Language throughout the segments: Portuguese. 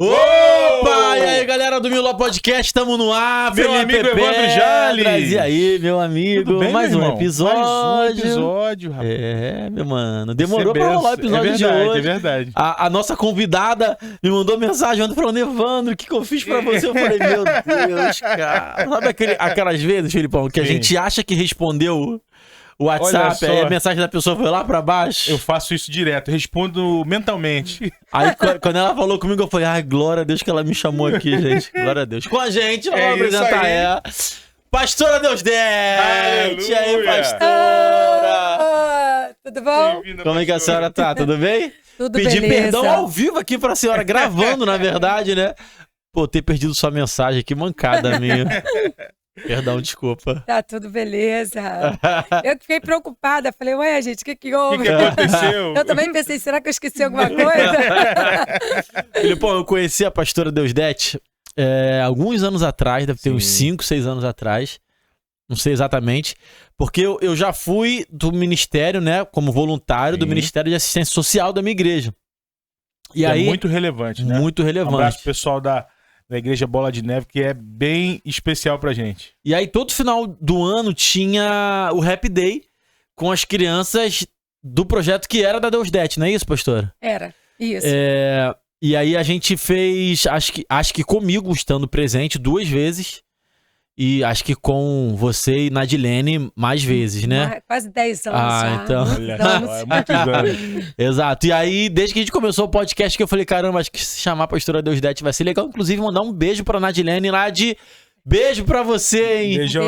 Opa! E aí, galera do Miló Podcast, tamo no ar. Meu amigo Evandro Jales. E aí, meu amigo? Tudo bem, mais meu um irmão? episódio. Mais um episódio, rapaz. É, meu mano. Demorou pra rolar o episódio de hoje. É verdade. A nossa convidada me mandou mensagem ontem falando: Evandro, o que eu fiz pra você? Eu falei: meu Deus, cara. Sabe aquelas vezes, Felipão, que a gente acha que respondeu o WhatsApp, aí a mensagem da pessoa foi lá pra baixo? Eu faço isso direto, respondo mentalmente. Aí quando ela falou comigo, eu falei: ai, glória a Deus que ela me chamou aqui, gente. Glória a Deus. Com a gente, vamos apresentar ela. Pastora Deusdete! E aí, pastora? Tudo bom? Como é que a senhora tá? Tudo bem? Tudo Pedi beleza. perdão ao vivo aqui pra senhora, gravando, na verdade, né? Pô, ter perdido sua mensagem, que mancada minha. Perdão, desculpa. Tá tudo beleza. Eu fiquei preocupada, falei, ué, gente, o que houve? O que aconteceu? Eu também pensei, será que eu esqueci alguma coisa? Filipão, eu conheci a pastora Deusdete alguns anos atrás, deve ter uns 5, 6 anos atrás. Não sei exatamente. Porque eu já fui do ministério, né? Como voluntário do Ministério de Assistência Social da minha igreja. E aí, é muito relevante, né? Muito relevante. Um abraço pro pessoal da Igreja Bola de Neve, que é bem especial pra gente. E aí, todo final do ano tinha o Happy Day com as crianças do projeto que era da Deusdete, não é isso, pastora? Era, isso. E aí a gente fez, acho que comigo estando presente 2 vezes. E acho que com você e Nadilene mais vezes, né? Quase 10 anos já. Então. Olha só, é muitos anos. Exato. E aí, desde que a gente começou o podcast, que eu falei, caramba, acho que se chamar a pastora Deusdete vai ser legal. Inclusive, mandar um beijo pra Nadilene lá de... Beijo pra você, hein? Beijão.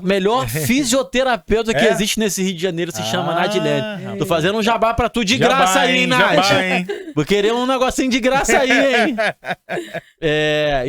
Melhor fisioterapeuta que existe nesse Rio de Janeiro se chama Nadilene. Tô fazendo um jabá pra tu de graça aí, hein, Nath? Vou querer um negocinho de graça aí, hein?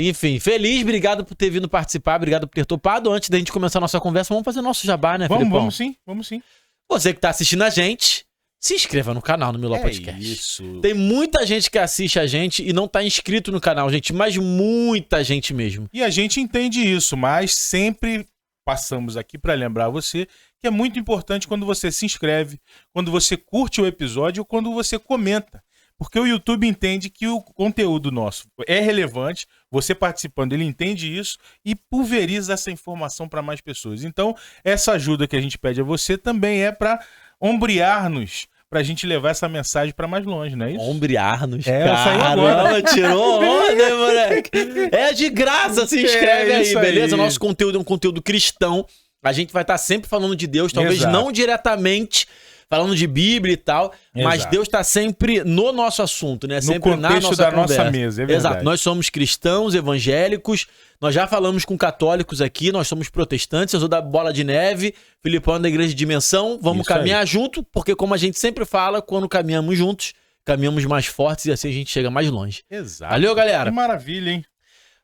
Enfim, feliz, obrigado por ter vindo participar, obrigado por ter topado. Antes da gente começar a nossa conversa, vamos fazer nosso jabá, né, Felipão? Vamos sim. Você que tá assistindo a gente, se inscreva no canal no Miló Podcast. Isso. Tem muita gente que assiste a gente e não tá inscrito no canal, gente, mas muita gente mesmo. E a gente entende isso, mas sempre passamos aqui para lembrar você que é muito importante quando você se inscreve, quando você curte o episódio ou quando você comenta. Porque o YouTube entende que o conteúdo nosso é relevante, você participando, ele entende isso e pulveriza essa informação para mais pessoas. Então, essa ajuda que a gente pede a você também é para ombrear-nos, pra gente levar essa mensagem pra mais longe, não é isso? Ombrear-nos, caramba, tirou onda, moleque. É de graça, se inscreve aí, beleza? Aí. Nosso conteúdo é um conteúdo cristão. A gente vai estar sempre falando de Deus, talvez não diretamente falando de Bíblia e tal, mas Deus tá sempre no nosso assunto, né? Sempre no contexto da nossa mesa, é verdade. Exato, nós somos cristãos, evangélicos, nós já falamos com católicos aqui, nós somos protestantes, eu sou da Bola de Neve, Filipão é da Igreja de Dimensão, vamos caminhar junto, porque como a gente sempre fala, quando caminhamos juntos, caminhamos mais fortes e assim a gente chega mais longe. Exato. Valeu, galera. Que maravilha, hein?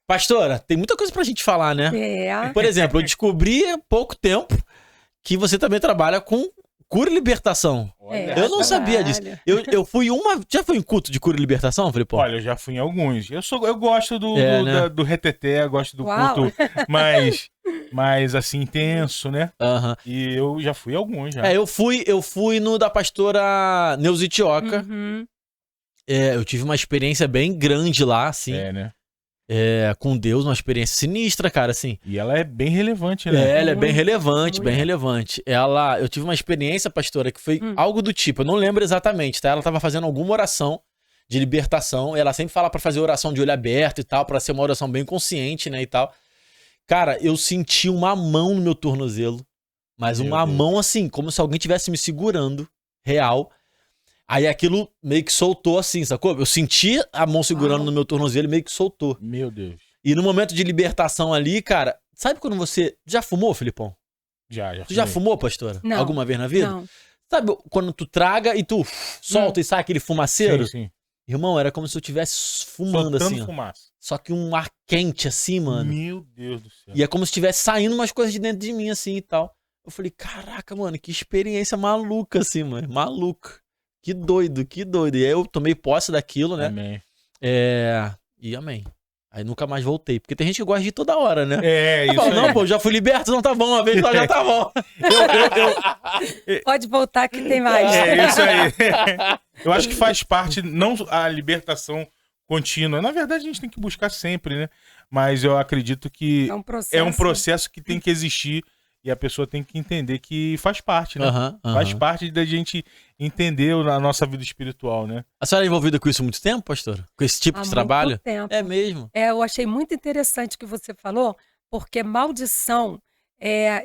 Pastora, tem muita coisa pra gente falar, né? Por exemplo, eu descobri há pouco tempo que você também trabalha com cura e libertação. Eu não sabia disso. Eu fui já foi em culto de cura e libertação, Felipão? Olha, eu já fui em alguns. Eu gosto do reteté, gosto do culto mais assim, intenso, né? E eu já fui em alguns, já. Eu fui no da pastora Neuza Itioca. Eu tive uma experiência bem grande lá, assim. Né? Com Deus, uma experiência sinistra, cara, assim. E ela é bem relevante, né? Ela é bem relevante, bem relevante. Eu tive uma experiência, pastora, que foi algo do tipo, eu não lembro exatamente, tá? Ela tava fazendo alguma oração de libertação, ela sempre fala pra fazer oração de olho aberto e tal, pra ser uma oração bem consciente, né, e tal. Cara, eu senti uma mão no meu tornozelo, mas uma mão assim, como se alguém tivesse me segurando, real. Aí aquilo meio que soltou assim, sacou? Eu senti a mão segurando no meu tornozelo e meio que soltou. Meu Deus. E no momento de libertação ali, cara, sabe quando você... Já fumou, Felipão? Já Tu já fumou, pastora? Não. Alguma vez na vida? Não. Sabe quando tu traga e tu solta e sai aquele fumaceiro? Sim. Irmão, era como se eu estivesse fumando soltando assim, ó. fumaça. Só que um ar quente assim, mano. Meu Deus do céu. E é como se estivesse saindo umas coisas de dentro de mim assim e tal. Eu falei, caraca, mano, que experiência maluca assim, mano. Maluca. Que doido, que doido. E aí eu tomei posse daquilo, né? Amém. E amém. Aí nunca mais voltei. Porque tem gente que gosta de ir toda hora, né? Isso aí. Não, pô, já fui liberto, não tá bom. Uma vez só já tá bom. Pode voltar que tem mais. Isso aí. Eu acho que faz parte, não a libertação contínua. Na verdade, a gente tem que buscar sempre, né? Mas eu acredito que é um processo que tem que existir e a pessoa tem que entender que faz parte, né? Faz parte da gente entender a nossa vida espiritual, né? A senhora é envolvida com isso há muito tempo, pastora? Com esse tipo de trabalho? Muito tempo. É mesmo? Eu achei muito interessante o que você falou, porque maldição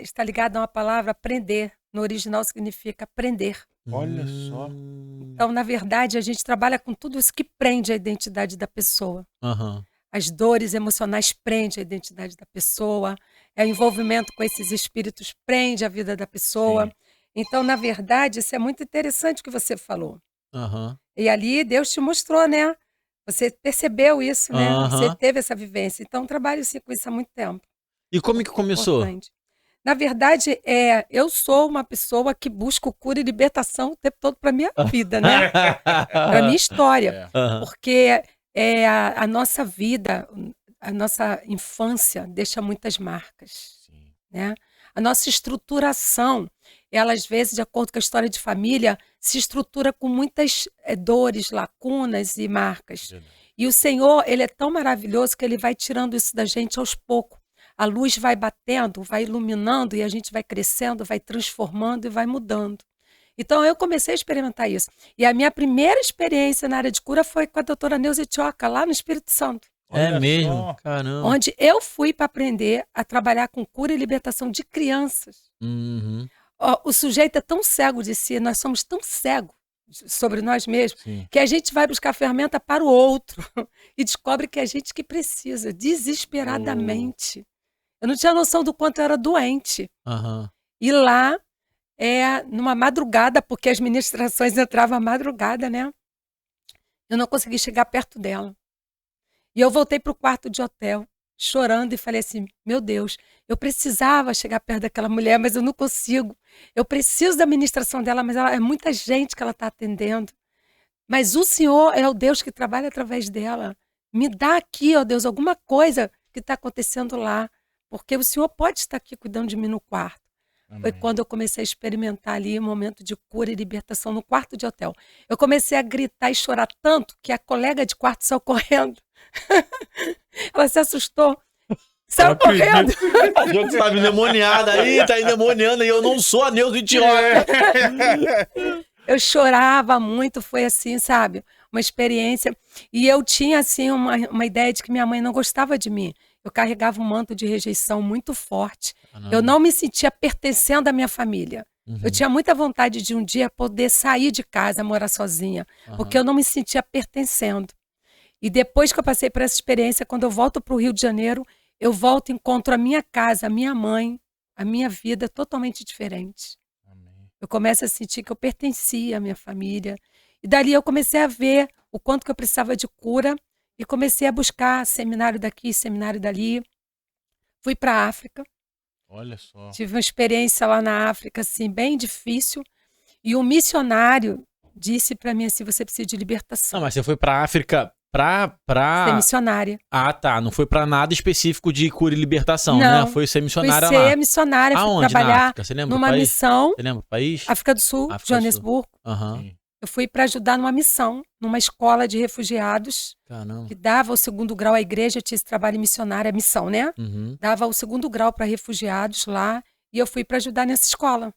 está ligada a uma palavra prender. No original significa prender. Olha só. Então, na verdade, a gente trabalha com tudo isso que prende a identidade da pessoa. As dores emocionais prendem a identidade da pessoa, o envolvimento com esses espíritos prende a vida da pessoa. Sim. Então, na verdade, isso é muito interessante o que você falou. E ali Deus te mostrou, né? Você percebeu isso, né? Você teve essa vivência. Então, trabalho sim, com isso há muito tempo. E como que começou? Na verdade, eu sou uma pessoa que busca cura e libertação o tempo todo para minha vida, né? Para minha história. Porque a nossa vida, a nossa infância deixa muitas marcas. Sim. Né? A nossa estruturação, ela às vezes, de acordo com a história de família, se estrutura com muitas dores, lacunas e marcas. E o Senhor, ele é tão maravilhoso que ele vai tirando isso da gente aos poucos. A luz vai batendo, vai iluminando e a gente vai crescendo, vai transformando e vai mudando. Então, eu comecei a experimentar isso. E a minha primeira experiência na área de cura foi com a doutora Neuza Tioca, lá no Espírito Santo. É mesmo? Caramba. Onde eu fui para aprender a trabalhar com cura e libertação de crianças. O sujeito é tão cego de si, nós somos tão cegos sobre nós mesmos, sim, que a gente vai buscar ferramenta para o outro e descobre que é a gente que precisa, desesperadamente. Eu não tinha noção do quanto eu era doente. E lá, numa madrugada, porque as ministrações entravam à madrugada, né? Eu não consegui chegar perto dela. E eu voltei para o quarto de hotel, chorando, e falei assim, meu Deus, eu precisava chegar perto daquela mulher, mas eu não consigo. Eu preciso da ministração dela, mas é muita gente que ela está atendendo. Mas o Senhor é o Deus que trabalha através dela. Me dá aqui, ó Deus, alguma coisa que está acontecendo lá. Porque o Senhor pode estar aqui cuidando de mim no quarto. Amém. Foi quando eu comecei a experimentar ali um momento de cura e libertação no quarto de hotel. Eu comecei a gritar e chorar tanto que a colega de quarto saiu correndo. Ela se assustou. Saiu correndo. Achou que você estava endemoniada aí, tá endemoniando, e eu não sou a Neuza Tioca. Eu chorava muito, foi assim, sabe? Uma experiência. E eu tinha, assim, uma ideia de que minha mãe não gostava de mim. Eu carregava um manto de rejeição muito forte. Eu não me sentia pertencendo à minha família. Eu tinha muita vontade de um dia poder sair de casa, morar sozinha, porque eu não me sentia pertencendo. E depois que eu passei por essa experiência, quando eu volto para o Rio de Janeiro, eu volto e encontro a minha casa, a minha mãe, a minha vida totalmente diferente. Eu começo a sentir que eu pertencia à minha família. E dali eu comecei a ver o quanto que eu precisava de cura. E comecei a buscar seminário daqui, seminário dali. Fui para a África. Olha só. Tive uma experiência lá na África, assim, bem difícil. E um missionário disse para mim assim, você precisa de libertação. Não, mas você foi para a África pra... Ser missionária. Ah, tá. Não foi para nada específico de cura e libertação, não, né? Foi ser missionária lá. Fui ser missionária, fui trabalhar numa missão. Você lembra o país? África do Sul, Joanesburgo. Eu fui para ajudar numa missão, numa escola de refugiados. Caramba. Que dava o 2º grau à igreja, tinha esse trabalho missionário, a missão, né? Dava o 2º grau para refugiados lá, e eu fui para ajudar nessa escola,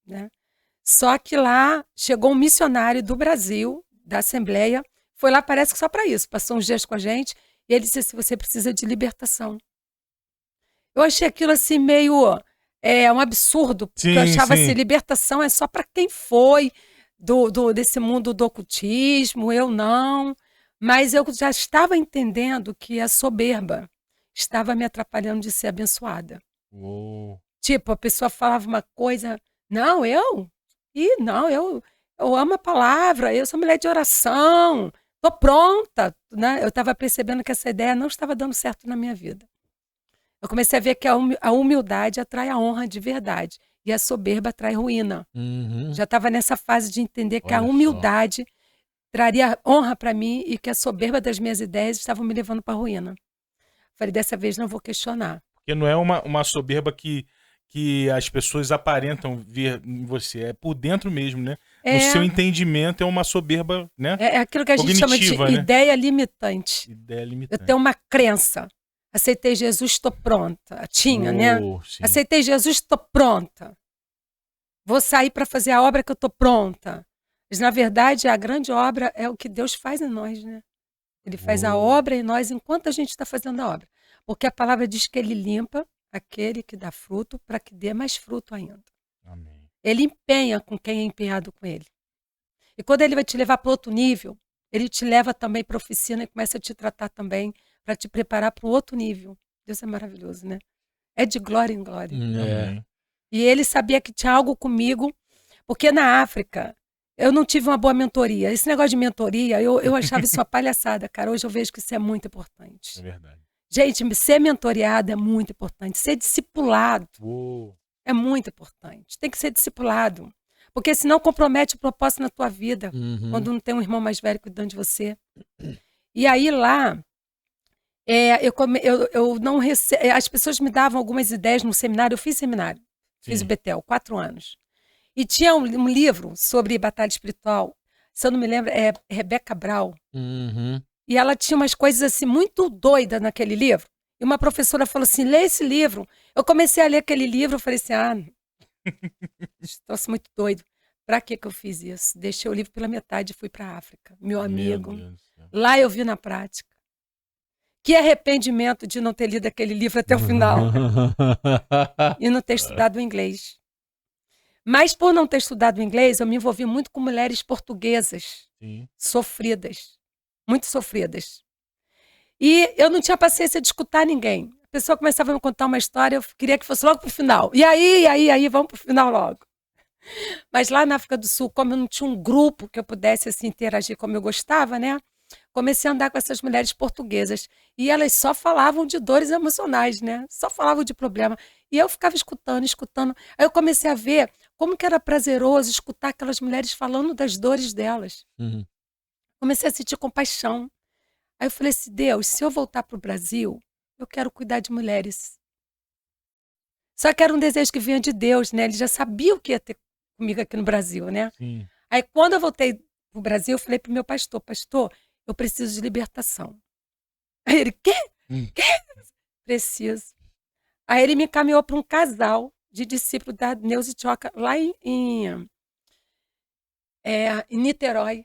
né? Só que lá chegou um missionário do Brasil, da Assembleia, foi lá, parece que só para isso, passou uns dias com a gente, e ele disse assim, você precisa de libertação. Eu achei aquilo assim meio um absurdo, porque eu achava assim, libertação é só para quem foi desse mundo do ocultismo, eu não. Mas eu já estava entendendo que a soberba estava me atrapalhando de ser abençoada. Tipo, a pessoa falava uma coisa, não, eu amo a palavra, eu sou mulher de oração, tô pronta, né? Eu estava percebendo que essa ideia não estava dando certo na minha vida. Eu comecei a ver que a humildade atrai a honra de verdade. E a soberba atrai ruína. Já estava nessa fase de entender que a humildade traria honra para mim e que a soberba das minhas ideias estavam me levando para a ruína. Falei, dessa vez não vou questionar. Porque não é uma soberba que que as pessoas aparentam ver em você. É por dentro mesmo, né? O seu entendimento é uma soberba, né? É aquilo que a gente chama de ideia limitante. Ideia limitante. Eu tenho uma crença. Aceitei Jesus, estou pronta. Tinha, né? Sim. Aceitei Jesus, estou pronta. Vou sair para fazer a obra que eu estou pronta. Mas, na verdade, a grande obra é o que Deus faz em nós, né? Ele faz a obra em nós enquanto a gente está fazendo a obra. Porque a palavra diz que ele limpa aquele que dá fruto para que dê mais fruto ainda. Amém. Ele empenha com quem é empenhado com ele. E quando ele vai te levar para outro nível, ele te leva também para a oficina e começa a te tratar também para te preparar para o outro nível. Deus é maravilhoso, né? É de glória em glória. Amém. E ele sabia que tinha algo comigo, porque na África eu não tive uma boa mentoria. Esse negócio de mentoria, eu achava isso uma palhaçada, cara. Hoje eu vejo que isso é muito importante. É verdade. Gente, ser mentoriado é muito importante. Ser discipulado é muito importante. Tem que ser discipulado. Porque senão compromete o propósito na tua vida. Quando não tem um irmão mais velho cuidando de você. E aí lá, eu não as pessoas me davam algumas ideias no seminário. Eu fiz seminário. Fiz o Betel, 4 anos. E tinha um livro sobre batalha espiritual. Se eu não me lembro, é Rebeca Brown. E ela tinha umas coisas assim muito doidas naquele livro. E uma professora falou assim, lê esse livro. Eu comecei a ler aquele livro, eu falei assim, trouxe muito doido. Pra que eu fiz isso? Deixei o livro pela metade e fui pra África. Meu amigo. Lá eu vi na prática. Que arrependimento de não ter lido aquele livro até o final. E não ter estudado o inglês. Mas por não ter estudado o inglês, eu me envolvi muito com mulheres portuguesas. Sofridas. Muito sofridas. E eu não tinha paciência de escutar ninguém. A pessoa começava a me contar uma história, eu queria que fosse logo pro final. E aí, vamos pro final logo. Mas lá na África do Sul, como eu não tinha um grupo que eu pudesse assim, interagir como eu gostava, né? Comecei a andar com essas mulheres portuguesas. E elas só falavam de dores emocionais, né? Só falavam de problema. E eu ficava escutando. Aí eu comecei a ver como que era prazeroso escutar aquelas mulheres falando das dores delas. Comecei a sentir compaixão. Aí eu falei assim, Deus, se eu voltar para o Brasil, eu quero cuidar de mulheres. Só que era um desejo que vinha de Deus, né? Ele já sabia o que ia ter comigo aqui no Brasil, né? Aí quando eu voltei para o Brasil, eu falei para o meu pastor, eu preciso de libertação. Aí ele, quê? Preciso. Aí ele me encaminhou para um casal de discípulos da Neuza Tioca, lá em Niterói.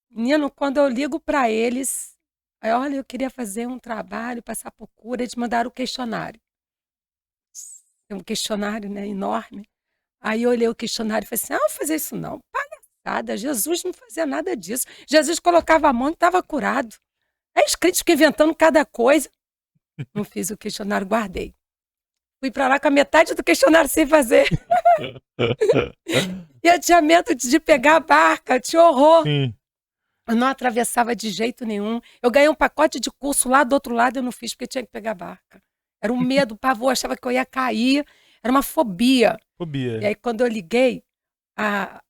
Menino, quando eu ligo para eles, aí, olha, eu queria fazer um trabalho, passar por cura, eles mandaram o questionário. Tem um questionário, né, enorme. Aí eu olhei o questionário e falei assim, não vou fazer isso não, palhaçada, Jesus não fazia nada disso. Jesus colocava a mão e estava curado. Aí os crentes ficam inventando cada coisa. Não fiz o questionário, guardei. Fui para lá com a metade do questionário sem fazer. E eu tinha medo de pegar a barca, tinha horror. Eu não atravessava de jeito nenhum. Eu ganhei um pacote de curso lá do outro lado, eu não fiz porque tinha que pegar a barca. Era um medo, pavor, achava que eu ia cair. Era uma fobia. E aí quando eu liguei,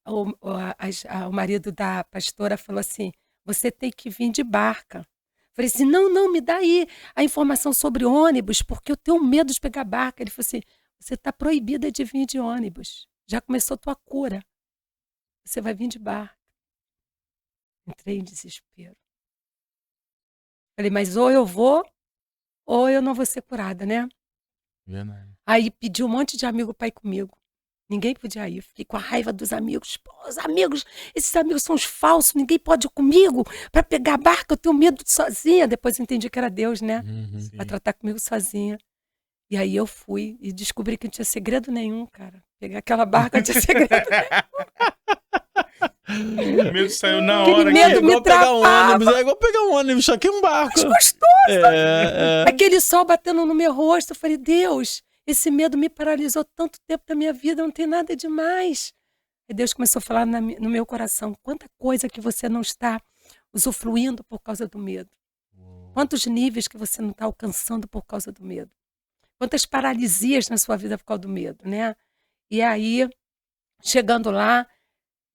o marido da pastora falou assim, você tem que vir de barca. Falei assim, não, me dá aí a informação sobre ônibus, porque eu tenho medo de pegar barca. Ele falou assim, você está proibida de vir de ônibus. Já começou a tua cura. Você vai vir de barca. Entrei em desespero. Falei, mas ou eu vou, ou eu não vou ser curada, né? Aí pedi um monte de amigo para ir comigo. Ninguém podia ir. Fiquei com a raiva dos amigos. Pô, esses amigos são os falsos, ninguém pode ir comigo para pegar a barca, eu tenho medo de sozinha. Depois eu entendi que era Deus, né? Para tratar comigo sozinha. E aí eu fui e descobri que não tinha segredo nenhum, cara. Pegar aquela barca não tinha segredo nenhum. O medo saiu na hora. Medo me travava. É igual pegar um ônibus, só que um barco. Mas gostoso. Aquele sol batendo no meu rosto, eu falei, Deus, esse medo me paralisou tanto tempo da minha vida, não tem nada demais. E Deus começou a falar no meu coração, quanta coisa que você não está usufruindo por causa do medo. Quantos níveis que você não está alcançando por causa do medo. Quantas paralisias na sua vida por causa do medo, né? E aí, chegando lá,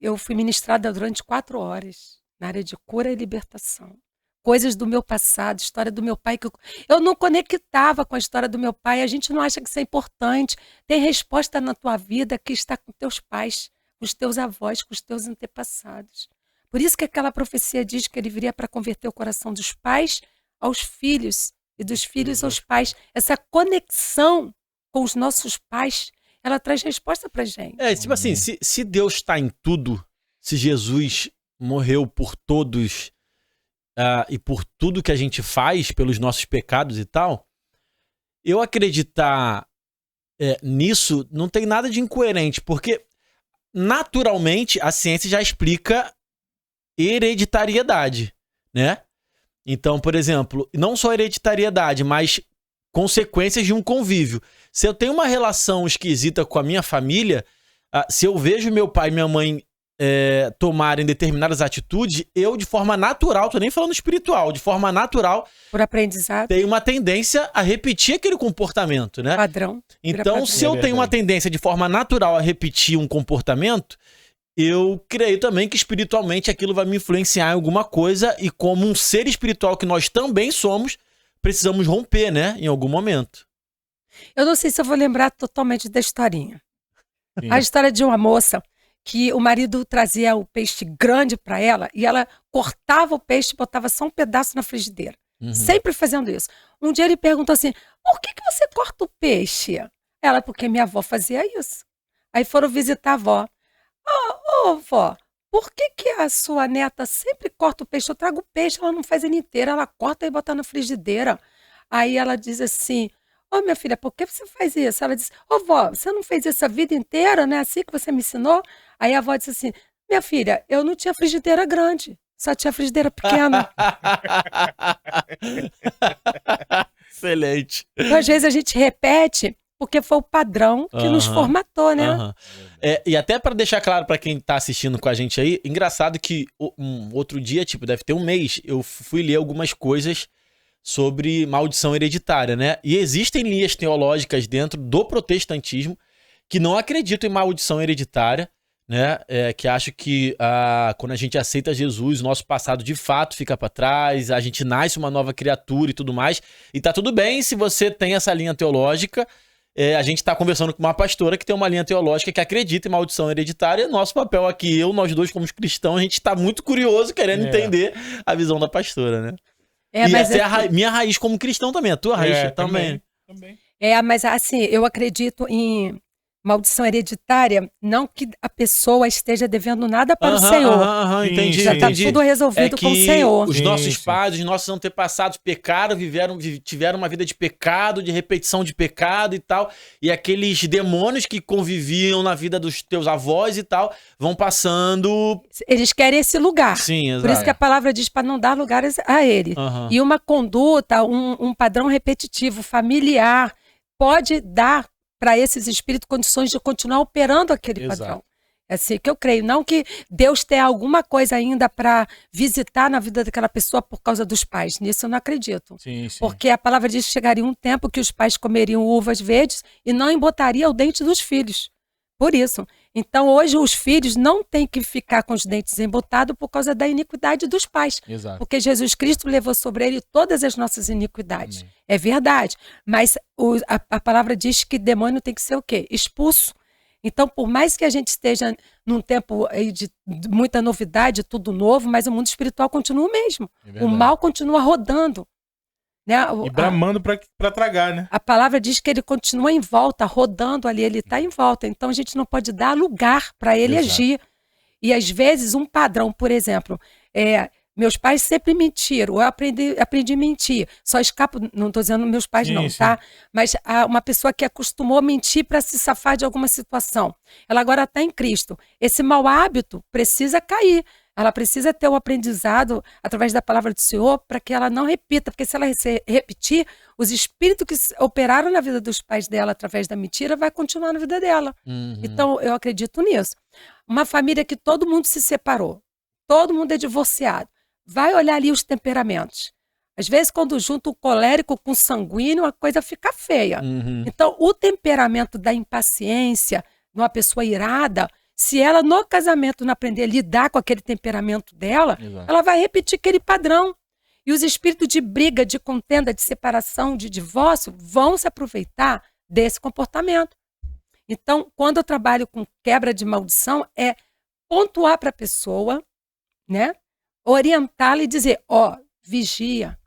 eu fui ministrada durante 4 horas na área de cura e libertação. coisas do meu passado, história do meu pai, que eu não conectava com a história do meu pai. A gente não acha que isso é importante. Tem resposta na tua vida que está com teus pais, com os teus avós, com os teus antepassados. Por isso que aquela profecia diz que ele viria para converter o coração dos pais aos filhos e dos filhos aos pais. Essa conexão com os nossos pais, ela traz resposta pra gente. Tipo assim, se Deus está em tudo, se Jesus morreu por todos e por tudo que a gente faz, pelos nossos pecados e tal, eu acreditar nisso não tem nada de incoerente, porque naturalmente a ciência já explica hereditariedade, né? Então, por exemplo, não só hereditariedade, mas consequências de um convívio. Se eu tenho uma relação esquisita com a minha família, se eu vejo meu pai e minha mãe tomarem determinadas atitudes, eu, de forma natural, tô nem falando espiritual, de forma natural, por aprendizado, tenho uma tendência a repetir aquele comportamento, né? Padrão. Então, se eu tenho uma tendência de forma natural a repetir um comportamento, eu creio também que espiritualmente aquilo vai me influenciar em alguma coisa, e como um ser espiritual que nós também somos, precisamos romper, né? Em algum momento. Eu não sei se eu vou lembrar totalmente da historinha. Sim. A história de uma moça que o marido trazia o peixe grande para ela e ela cortava o peixe e botava só um pedaço na frigideira. Sempre fazendo isso. Um dia ele perguntou assim, por que você corta o peixe? Ela, porque minha avó fazia isso. Aí foram visitar a avó. Ô, vó, por que a sua neta sempre corta o peixe? Eu trago o peixe, ela não faz ele inteiro, ela corta e bota na frigideira. Aí ela diz assim, ô, minha filha, por que você faz isso? Ela disse, ô, vó, você não fez isso a vida inteira, né? Assim que você me ensinou? Aí a avó disse assim, minha filha, eu não tinha frigideira grande, só tinha frigideira pequena. Excelente. Então, às vezes a gente repete porque foi o padrão que nos formatou, né? E até para deixar claro para quem tá assistindo com a gente aí, engraçado que outro dia, tipo, deve ter um mês, eu fui ler algumas coisas sobre maldição hereditária, né? E existem linhas teológicas dentro do protestantismo que não acreditam em maldição hereditária, né? Que acham que quando a gente aceita Jesus, o nosso passado de fato fica para trás, a gente nasce uma nova criatura e tudo mais. E tá tudo bem se você tem essa linha teológica. A gente tá conversando com uma pastora que tem uma linha teológica que acredita em maldição hereditária. Nosso papel aqui, nós dois como cristãos, a gente tá muito curioso querendo entender a visão da pastora, né? E essa é a minha raiz como cristão também, a tua raiz também. Mas assim, eu acredito em maldição hereditária, não que a pessoa esteja devendo nada para o Senhor. Entendi. Já está tudo resolvido com o Senhor. Os nossos pais, os nossos antepassados pecaram, tiveram uma vida de pecado, de repetição de pecado e tal. E aqueles demônios que conviviam na vida dos teus avós e tal, vão passando... Eles querem esse lugar. Sim, exato. Por isso que a palavra diz para não dar lugar a ele. E uma conduta, um padrão repetitivo, familiar, pode dar para esses espíritos condições de continuar operando aquele padrão. É assim que eu creio. Não que Deus tenha alguma coisa ainda para visitar na vida daquela pessoa por causa dos pais. Nisso eu não acredito. Sim. Porque a palavra diz que chegaria um tempo que os pais comeriam uvas verdes e não embotariam o dente dos filhos. Por isso. Então, hoje, os filhos não têm que ficar com os dentes embotados por causa da iniquidade dos pais. Exato. Porque Jesus Cristo levou sobre ele todas as nossas iniquidades. Amém. É verdade. Mas a palavra diz que demônio tem que ser o quê? Expulso. Então, por mais que a gente esteja num tempo aí de muita novidade, tudo novo, mas o mundo espiritual continua o mesmo. O mal continua rodando. Né? E bramando para tragar, né? A palavra diz que ele continua em volta, rodando ali, ele está em volta. Então a gente não pode dar lugar para ele agir. E às vezes um padrão, por exemplo, meus pais sempre mentiram, eu aprendi a mentir. Só escapo, não estou dizendo meus pais tá? Mas uma pessoa que acostumou a mentir para se safar de alguma situação. Ela agora está em Cristo. Esse mau hábito precisa cair. Ela precisa ter o aprendizado através da palavra do Senhor para que ela não repita, porque se ela repetir, os espíritos que operaram na vida dos pais dela através da mentira vai continuar na vida dela. Então, eu acredito nisso. Uma família que todo mundo se separou, todo mundo é divorciado, vai olhar ali os temperamentos. Às vezes, quando junta o colérico com o sanguíneo, a coisa fica feia. Então, o temperamento da impaciência, de uma pessoa irada, se ela no casamento não aprender a lidar com aquele temperamento dela, ela vai repetir aquele padrão. E os espíritos de briga, de contenda, de separação, de divórcio, vão se aproveitar desse comportamento. Então, quando eu trabalho com quebra de maldição, é pontuar para a pessoa, né? Orientá-la e dizer, vigia,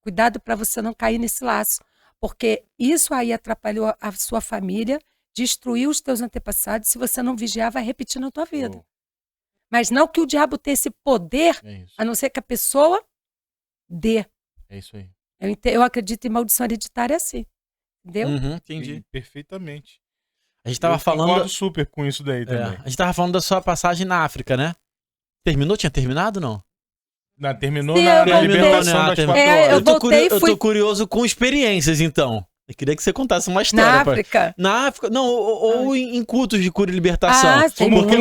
cuidado para você não cair nesse laço, porque isso aí atrapalhou a sua família, destruiu os teus antepassados, se você não vigiar, vai repetir na tua vida. Mas não que o diabo tenha esse poder, a não ser que a pessoa dê. É isso aí. Eu acredito em maldição hereditária assim, entendeu? Entendi. Sim, perfeitamente. A gente tava falando... concordo super com isso daí também. A gente tava falando da sua passagem na África, né? Terminou? Tinha terminado, não? Terminou Sim, na libertação das 4 horas. Eu tô curioso com experiências, então. Eu queria que você contasse uma história. Na África? Na África, não, ou em cultos de cura e libertação. Sim. Porque,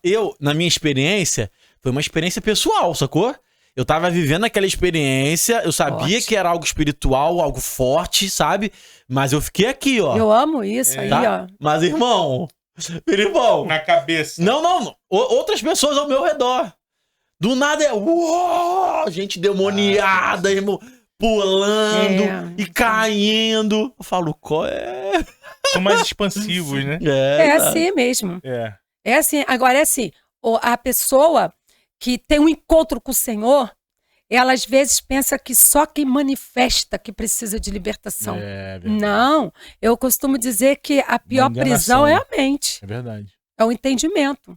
eu, na minha experiência, foi uma experiência pessoal, sacou? Eu tava vivendo aquela experiência, eu sabia que era algo espiritual, algo forte, sabe? Mas eu fiquei aqui, ó. Eu amo isso aí, ó. Mas, irmão... Na cabeça. Não. Outras pessoas ao meu redor. Do nada gente demoniada, irmão, pulando e caindo. Eu falo, qual é? São mais expansivos, né? É assim mesmo. É assim. Agora é assim, a pessoa que tem um encontro com o Senhor, ela às vezes pensa que só quem manifesta que precisa de libertação. Não, eu costumo dizer que a pior prisão é a mente. É verdade. É o entendimento.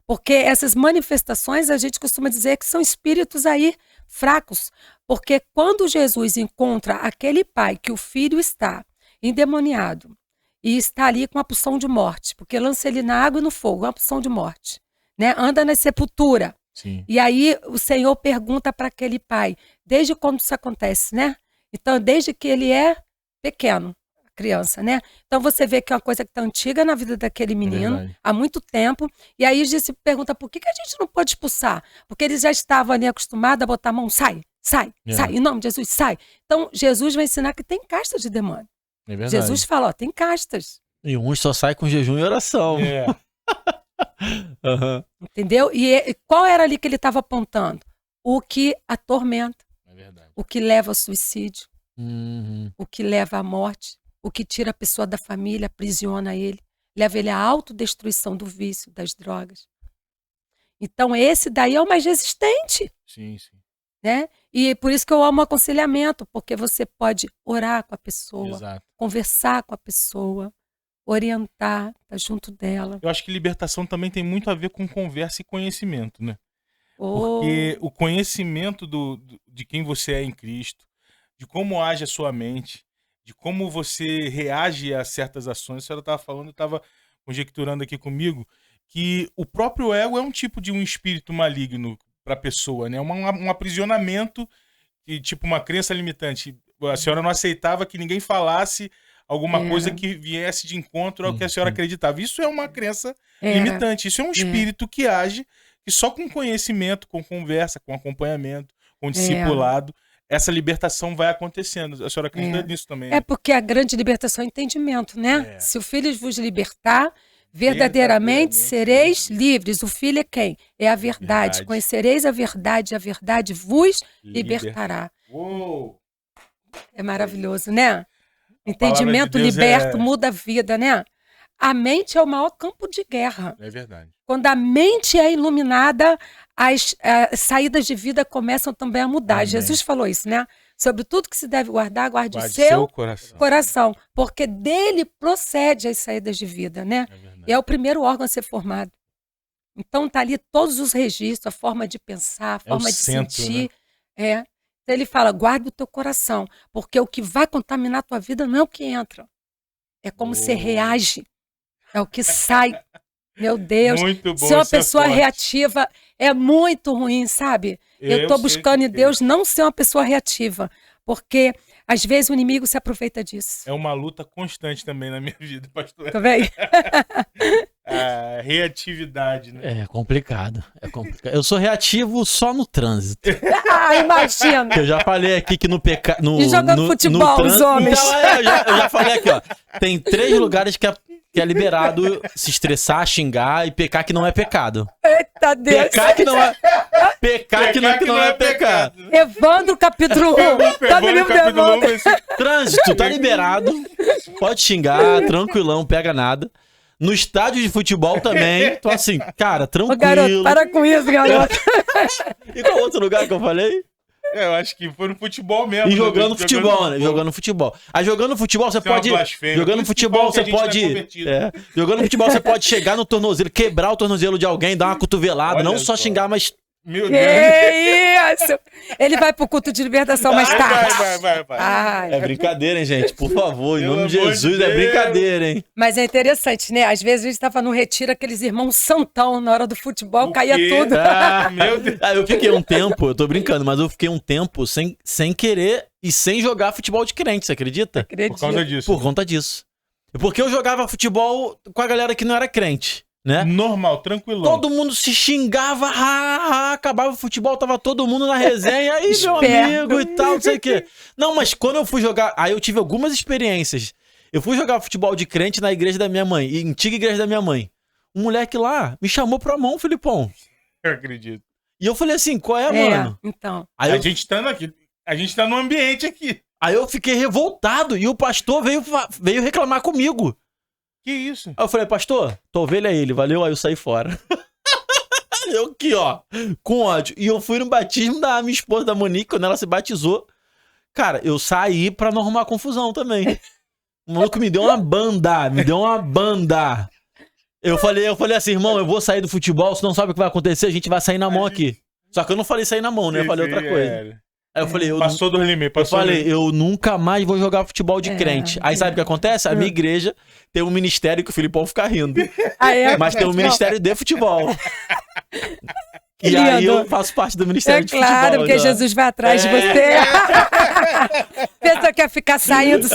Porque essas manifestações, a gente costuma dizer que são espíritos aí fracos. Porque quando Jesus encontra aquele pai que o filho está endemoniado e está ali com uma pulsão de morte, porque lança ele na água e no fogo, uma pulsão de morte, né? Anda na sepultura. Sim. E aí o Senhor pergunta para aquele pai, desde quando isso acontece, né? Então, desde que ele é pequeno, criança, né? Então você vê que é uma coisa que está antiga na vida daquele menino, há muito tempo. E aí se pergunta por que a gente não pode expulsar? Porque eles já estavam ali acostumados a botar a mão, sai, em nome de Jesus, sai. Então Jesus vai ensinar que tem castas de demônio. Jesus fala, tem castas. E uns só sai com jejum e oração. Entendeu? E qual era ali que ele estava apontando? O que atormenta, o que leva ao suicídio, o que leva à morte, o que tira a pessoa da família, aprisiona ele, leva ele à autodestruição do vício, das drogas. Então esse daí é o mais resistente. Sim. Né? E por isso que eu amo o aconselhamento, porque você pode orar com a pessoa, conversar com a pessoa, orientar, estar junto dela. Eu acho que libertação também tem muito a ver com conversa e conhecimento, né? Porque o conhecimento de quem você é em Cristo, de como age a sua mente, de como você reage a certas ações. A senhora estava falando, eu estava conjecturando aqui comigo, que o próprio ego é um tipo de um espírito maligno para a pessoa, né? Um aprisionamento, e, tipo uma crença limitante. A senhora não aceitava que ninguém falasse alguma coisa que viesse de encontro ao que a senhora acreditava. Isso é uma crença limitante. Isso é um espírito que age, que só com conhecimento, com conversa, com acompanhamento, com discipulado, essa libertação vai acontecendo. A senhora acredita nisso também? É porque a grande libertação é o entendimento, né? Se o Filho vos libertar, verdadeiramente sereis livres. O Filho é quem? É a verdade. Conhecereis a verdade vos libertará. Uou. É maravilhoso, né? Entendimento liberto muda a vida, né? A mente é o maior campo de guerra. É verdade. Quando a mente é iluminada, as saídas de vida começam também a mudar. Amém. Jesus falou isso, né? Sobre tudo que se deve guardar, guarde o seu coração. Porque dele procede as saídas de vida, né? E é o primeiro órgão a ser formado. Então tá ali todos os registros, a forma de pensar, a forma de sentir. Né? Então ele fala, guarda o teu coração, porque o que vai contaminar a tua vida não é o que entra. É como você reage. É o que sai. Meu Deus. Muito bom. Ser uma pessoa reativa é muito ruim, sabe? Eu estou buscando em Deus não ser uma pessoa reativa. Porque, às vezes, o inimigo se aproveita disso. É uma luta constante também na minha vida, pastor. Tá vendo? A reatividade, né? É complicado. Eu sou reativo só no trânsito. Imagina. Eu já falei aqui que no pecado. E jogando futebol, os homens. Não, eu já falei aqui, ó. Tem 3 lugares que é liberado se estressar, xingar e pecar que não é pecado. Eita Deus. Pecar que não é... Pecar que não é pecar. Evandro, capítulo 1. Tá no livro do Evandro. Trânsito, tá liberado. Pode xingar, tranquilão, pega nada. No estádio de futebol também. Então, assim, cara, tranquilo. Ô, garoto, para com isso, garoto. E qual outro lugar que eu falei? Eu acho que foi no futebol mesmo. E jogando futebol, né? Jogando futebol. Aí jogando futebol você pode... Jogando futebol você pode... Jogando futebol você pode chegar no tornozelo, quebrar o tornozelo de alguém, dar uma cotovelada. Não só xingar, mas... Meu Deus. Isso! Ele vai pro culto de libertação mais tarde. Vai. Ai. É brincadeira, hein, gente? Por favor, em nome de Jesus, é brincadeira, hein? Mas é interessante, né? Às vezes a gente tava no retiro, aqueles irmãos santão, na hora do futebol, caía tudo. Meu Deus. Eu fiquei um tempo, eu tô brincando, mas eu fiquei um tempo sem querer e sem jogar futebol de crente, você acredita? Acredito. Por causa disso. Por conta disso. Porque eu jogava futebol com a galera que não era crente. Né? Normal, tranquilão. Todo mundo se xingava, acabava o futebol, tava todo mundo na resenha, aí meu amigo e tal, não sei o quê. Não, mas quando eu fui jogar, aí eu tive algumas experiências. Eu fui jogar futebol de crente na igreja da minha mãe, antiga igreja da minha mãe. Um moleque lá me chamou pra mão, Filipão. Eu acredito. E eu falei assim, qual é, mano? Então. Aí a gente tá no ambiente aqui. Aí eu fiquei revoltado e o pastor veio reclamar comigo. Que isso? Aí eu falei, pastor, tua ovelha é ele, valeu? Aí eu saí fora. Eu aqui, ó, com ódio. E eu fui no batismo da minha esposa, da Monique, quando ela se batizou. Cara, eu saí pra não arrumar confusão também. O maluco me deu uma banda. Eu falei assim, irmão, eu vou sair do futebol, você não sabe o que vai acontecer, a gente vai sair na mão aqui. Só que eu não falei sair na mão, né? Eu falei outra coisa. Aí eu falei, passou do limite, eu nunca mais vou jogar futebol de crente. Aí sabe o que acontece? A minha igreja tem um ministério que o Filipão fica rindo. Mas tem um ministério de futebol. E aí eu faço parte do ministério de futebol. Claro, porque Jesus vai atrás de você. Pensa que ia ficar saindo.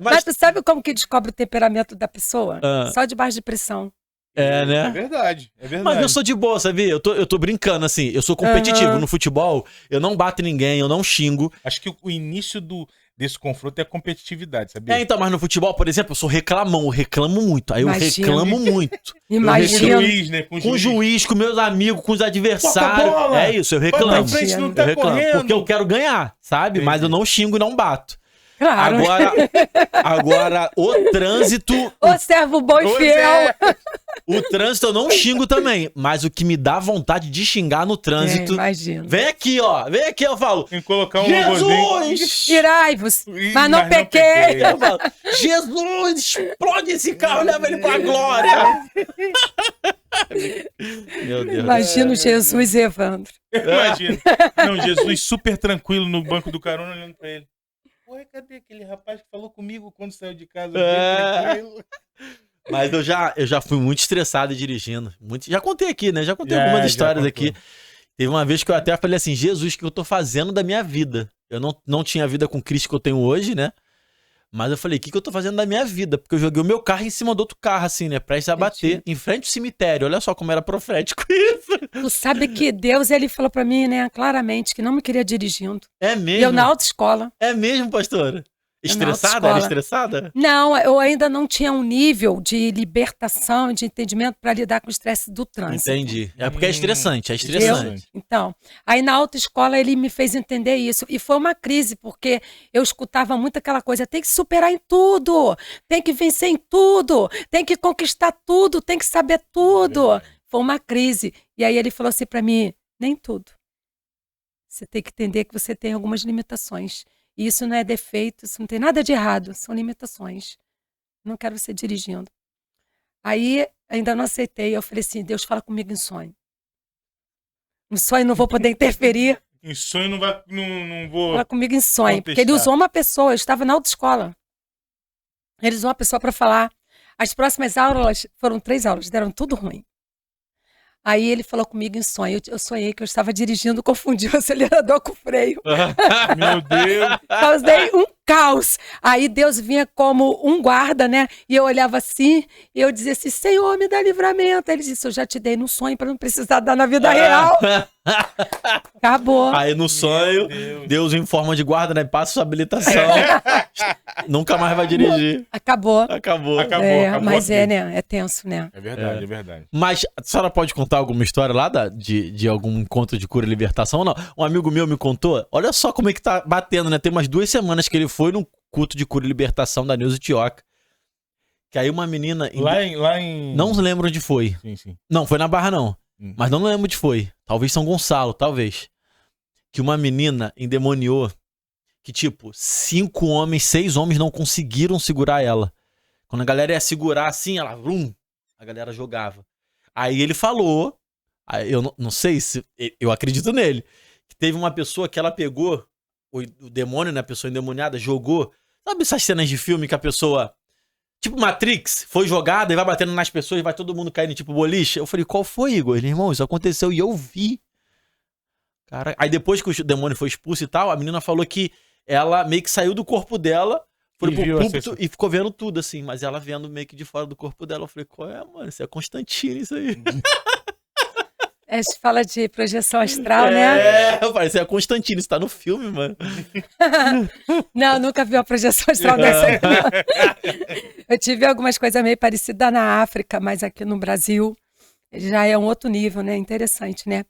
Mas tu sabe como que descobre o temperamento da pessoa? Só debaixo de pressão. É, né? É verdade. Mas eu sou de boa, sabia? Eu tô brincando, assim. Eu sou competitivo. No futebol, eu não bato ninguém, eu não xingo. Acho que o início desse confronto é a competitividade, sabia? Então, mas no futebol, por exemplo, eu sou reclamão, eu reclamo muito. Aí eu reclamo muito. Imagina. Com o juiz, né? Com o juiz, com meus amigos, com os adversários. É isso, eu reclamo. Frente, não tá correndo. Porque eu quero ganhar, sabe? Entendi. Mas eu não xingo e não bato. Claro. Agora, o trânsito... Ô servo bom e fiel. O trânsito eu não xingo também, mas o que me dá vontade de xingar no trânsito... Imagino. Vem aqui, eu falo... Tem que colocar um Jesus! Tirai-vos, mas não pequei. Eu falo, Jesus, explode esse carro, leva ele pra glória. Meu Deus. Imagina Jesus e Evandro. Imagina. Não, Jesus super tranquilo no banco do carona olhando pra ele. Ué, cadê aquele rapaz que falou comigo quando saiu de casa? Mas eu já fui muito estressado dirigindo. Já contei aqui, né? Já contei algumas histórias aqui. Teve uma vez que eu até falei assim, Jesus, o que eu tô fazendo da minha vida? Eu não tinha a vida com Cristo que eu tenho hoje, né? Mas eu falei, o que eu tô fazendo da minha vida? Porque eu joguei o meu carro em cima do outro carro, assim, né? Prestes a bater, em frente ao cemitério. Olha só como era profético isso. Tu sabe que Deus, ele falou pra mim, né, claramente, que não me queria dirigindo. É mesmo? E eu na autoescola. É mesmo, pastora? Estressada? Era estressada? Não, eu ainda não tinha um nível de libertação, de entendimento para lidar com o estresse do trânsito. Entendi. É porque é estressante, Então, aí na autoescola ele me fez entender isso. E foi uma crise, porque eu escutava muito aquela coisa, tem que superar em tudo, tem que vencer em tudo, tem que conquistar tudo, tem que saber tudo. Foi uma crise. E aí ele falou assim para mim, nem tudo. Você tem que entender que você tem algumas limitações. E isso não é defeito, isso não tem nada de errado, são limitações. Não quero você dirigindo. Aí, ainda não aceitei, eu falei assim, Deus fala comigo em sonho. Em sonho não vou poder interferir. Em sonho não vou... Fala comigo em sonho, porque ele usou uma pessoa, eu estava na autoescola. Ele usou uma pessoa para falar. As próximas aulas, foram 3 aulas, deram tudo ruim. Aí ele falou comigo em sonho. Eu sonhei que eu estava dirigindo, confundi o acelerador com o freio. Meu Deus! Causei um caos. Aí Deus vinha como um guarda, né? E eu olhava assim, e eu dizia assim, Senhor, me dá livramento. Aí ele disse, eu já te dei no sonho para não precisar dar na vida real. Acabou. Aí no sonho, Deus em forma de guarda, né? Passa sua habilitação. Nunca mais vai dirigir. Acabou. Acabou. Mas né? É tenso, né? É verdade, é verdade. Mas a senhora pode contar alguma história lá de algum encontro de cura e libertação ou não? Um amigo meu me contou, olha só como é que tá batendo, né? Tem umas 2 semanas que ele foi num culto de cura e libertação da Neuza Tioca. Que aí uma menina... Lá em... Não lembro onde foi. Sim. Não, foi na Barra não. Mas não lembro onde foi. Talvez São Gonçalo, talvez. Que uma menina endemoniou que, tipo, 5 homens, 6 homens não conseguiram segurar ela. Quando a galera ia segurar assim, ela... a galera jogava. Aí ele falou... Eu não sei se... Eu acredito nele. Que teve uma pessoa que ela pegou... O demônio, né? A pessoa endemoniada, jogou... Sabe essas cenas de filme que a pessoa... Tipo Matrix, foi jogada e vai batendo nas pessoas e vai todo mundo caindo tipo boliche. Eu falei, qual foi, Igor? Ele, irmão, isso aconteceu e eu vi. Cara, aí depois que o demônio foi expulso e tal, a menina falou que ela meio que saiu do corpo dela, foi pro púlpito e ficou vendo tudo, assim. Mas ela vendo meio que de fora do corpo dela. Eu falei, qual é, mano? Isso é Constantino, isso aí. Se fala de projeção astral, né? Eu falei, isso é Constantino, isso tá no filme, mano. Não, nunca vi uma projeção astral dessa aí, não. Eu tive algumas coisas meio parecidas na África, mas aqui no Brasil já é um outro nível, né? Interessante, né?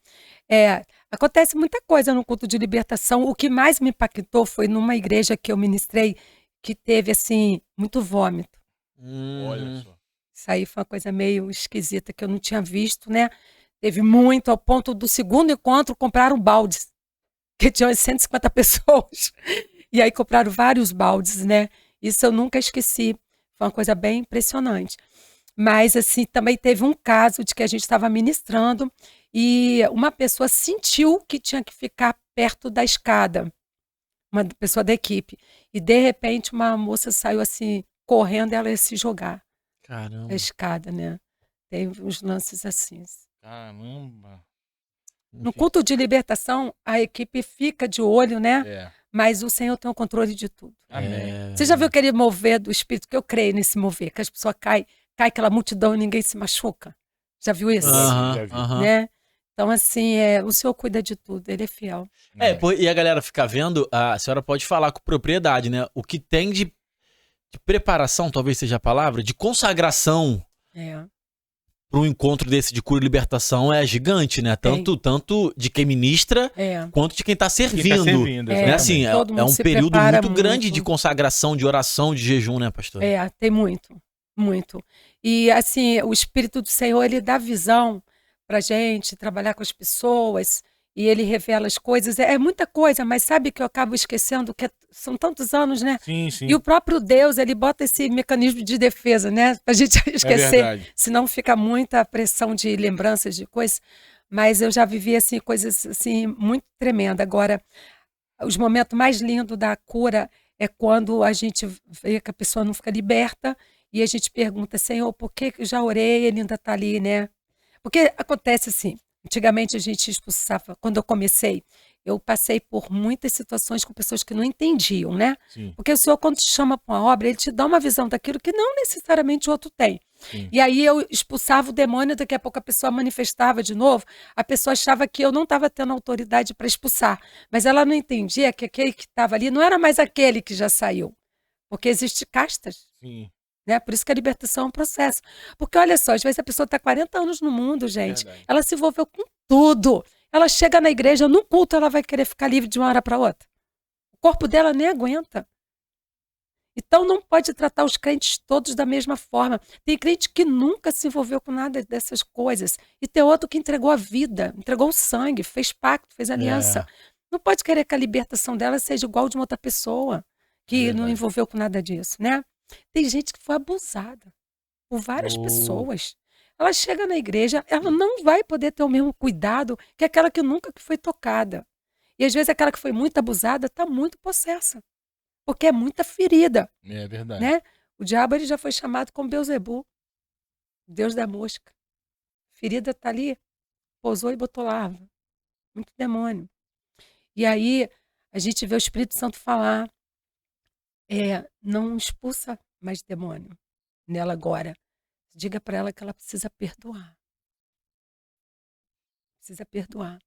Acontece muita coisa no culto de libertação. O que mais me impactou foi numa igreja que eu ministrei que teve, assim, muito vômito. Olha só. Isso aí foi uma coisa meio esquisita que eu não tinha visto, né? Teve muito, ao ponto do segundo encontro, compraram baldes, que tinham 150 pessoas. E aí compraram vários baldes, né? Isso eu nunca esqueci. Foi uma coisa bem impressionante. Mas, assim, também teve um caso de que a gente estava ministrando e uma pessoa sentiu que tinha que ficar perto da escada, uma pessoa da equipe. E, de repente, uma moça saiu, assim, correndo e ela ia se jogar. Caramba. A escada, né? Tem uns lances assim. Caramba. No culto de libertação, a equipe fica de olho, né? Mas o Senhor tem o controle de tudo. Amém. Você já viu aquele mover do Espírito? Que eu creio nesse mover, que as pessoas cai aquela multidão e ninguém se machuca. Já viu isso? Já vi. Né? Então, assim, o Senhor cuida de tudo, Ele é fiel. E a galera fica vendo, a senhora pode falar com propriedade, né? O que tem de preparação, talvez seja a palavra, de consagração para um encontro desse de cura e libertação é gigante, né? Tanto de quem ministra, quanto de quem tá servindo. Né? Assim, é um período muito grande de consagração, de oração, de jejum, né, pastor? Tem muito, muito. E, assim, o Espírito do Senhor, Ele dá visão pra gente trabalhar com as pessoas e Ele revela as coisas. É muita coisa, mas sabe que eu acabo esquecendo que são tantos anos, né? Sim. E o próprio Deus, Ele bota esse mecanismo de defesa, né? Pra gente esquecer, senão fica muita pressão de lembranças de coisas. Mas eu já vivi, assim, coisas, assim, muito tremendas. Agora, os momentos mais lindos da cura é quando a gente vê que a pessoa não fica liberta e a gente pergunta, Senhor, por que eu já orei e Ele ainda tá ali, né? Porque acontece assim, antigamente a gente expulsava, quando eu comecei, eu passei por muitas situações com pessoas que não entendiam, né? Sim. Porque o Senhor, quando te chama para uma obra, Ele te dá uma visão daquilo que não necessariamente o outro tem. Sim. E aí eu expulsava o demônio, daqui a pouco a pessoa manifestava de novo, a pessoa achava que eu não estava tendo autoridade para expulsar, mas ela não entendia que aquele que estava ali não era mais aquele que já saiu, porque existem castas. Sim. Né? Por isso que a libertação é um processo. Porque olha só, às vezes a pessoa está 40 anos no mundo, gente. Ela se envolveu com tudo. Ela chega na igreja, no culto, ela vai querer ficar livre de uma hora para outra. O corpo dela nem aguenta. Então não pode tratar os crentes todos da mesma forma. Tem crente que nunca se envolveu com nada dessas coisas. E tem outro que entregou a vida, entregou o sangue, fez pacto, fez aliança. Não pode querer que a libertação dela seja igual de uma outra pessoa que não envolveu com nada disso, né? Tem gente que foi abusada por várias pessoas. Ela chega na igreja, ela não vai poder ter o mesmo cuidado que aquela que nunca foi tocada. E às vezes aquela que foi muito abusada está muito possessa, porque é muita ferida. É verdade. Né? O diabo ele já foi chamado como Beelzebul, Deus da mosca. Ferida está ali, pousou e botou larva. Muito demônio. E aí a gente vê o Espírito Santo falar. não expulsa mais demônio nela agora. Diga para ela que ela precisa perdoar. Precisa perdoar.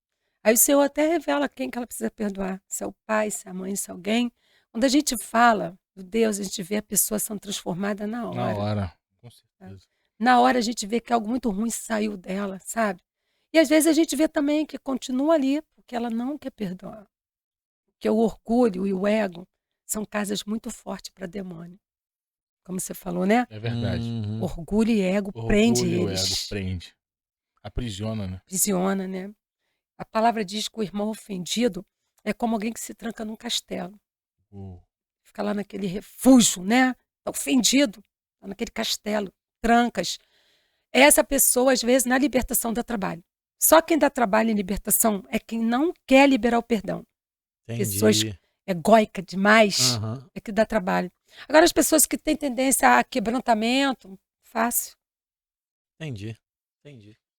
Aí o Senhor até revela quem que ela precisa perdoar. Se é o pai, se é a mãe, se é alguém. Quando a gente fala do Deus, a gente vê a pessoa sendo transformada na hora. Na hora, com certeza. Na hora a gente vê que algo muito ruim saiu dela, sabe? E às vezes a gente vê também que continua ali, porque ela não quer perdoar. Porque o orgulho e o ego são casas muito fortes para demônio. Como você falou, né? É verdade. Orgulho e ego Orgulho prende e o eles. ego prende. Aprisiona, né? Aprisiona, né? A palavra diz que o irmão ofendido é como alguém que se tranca num castelo. Fica lá naquele refúgio, né? Tá ofendido, tá naquele castelo, trancas. Essa pessoa, às vezes, na libertação dá trabalho. Só quem dá trabalho em libertação é quem não quer liberar o perdão. Entendi. Pessoas egóicas demais é que dá trabalho. Agora, as pessoas que têm tendência a quebrantamento, fácil. Entendi.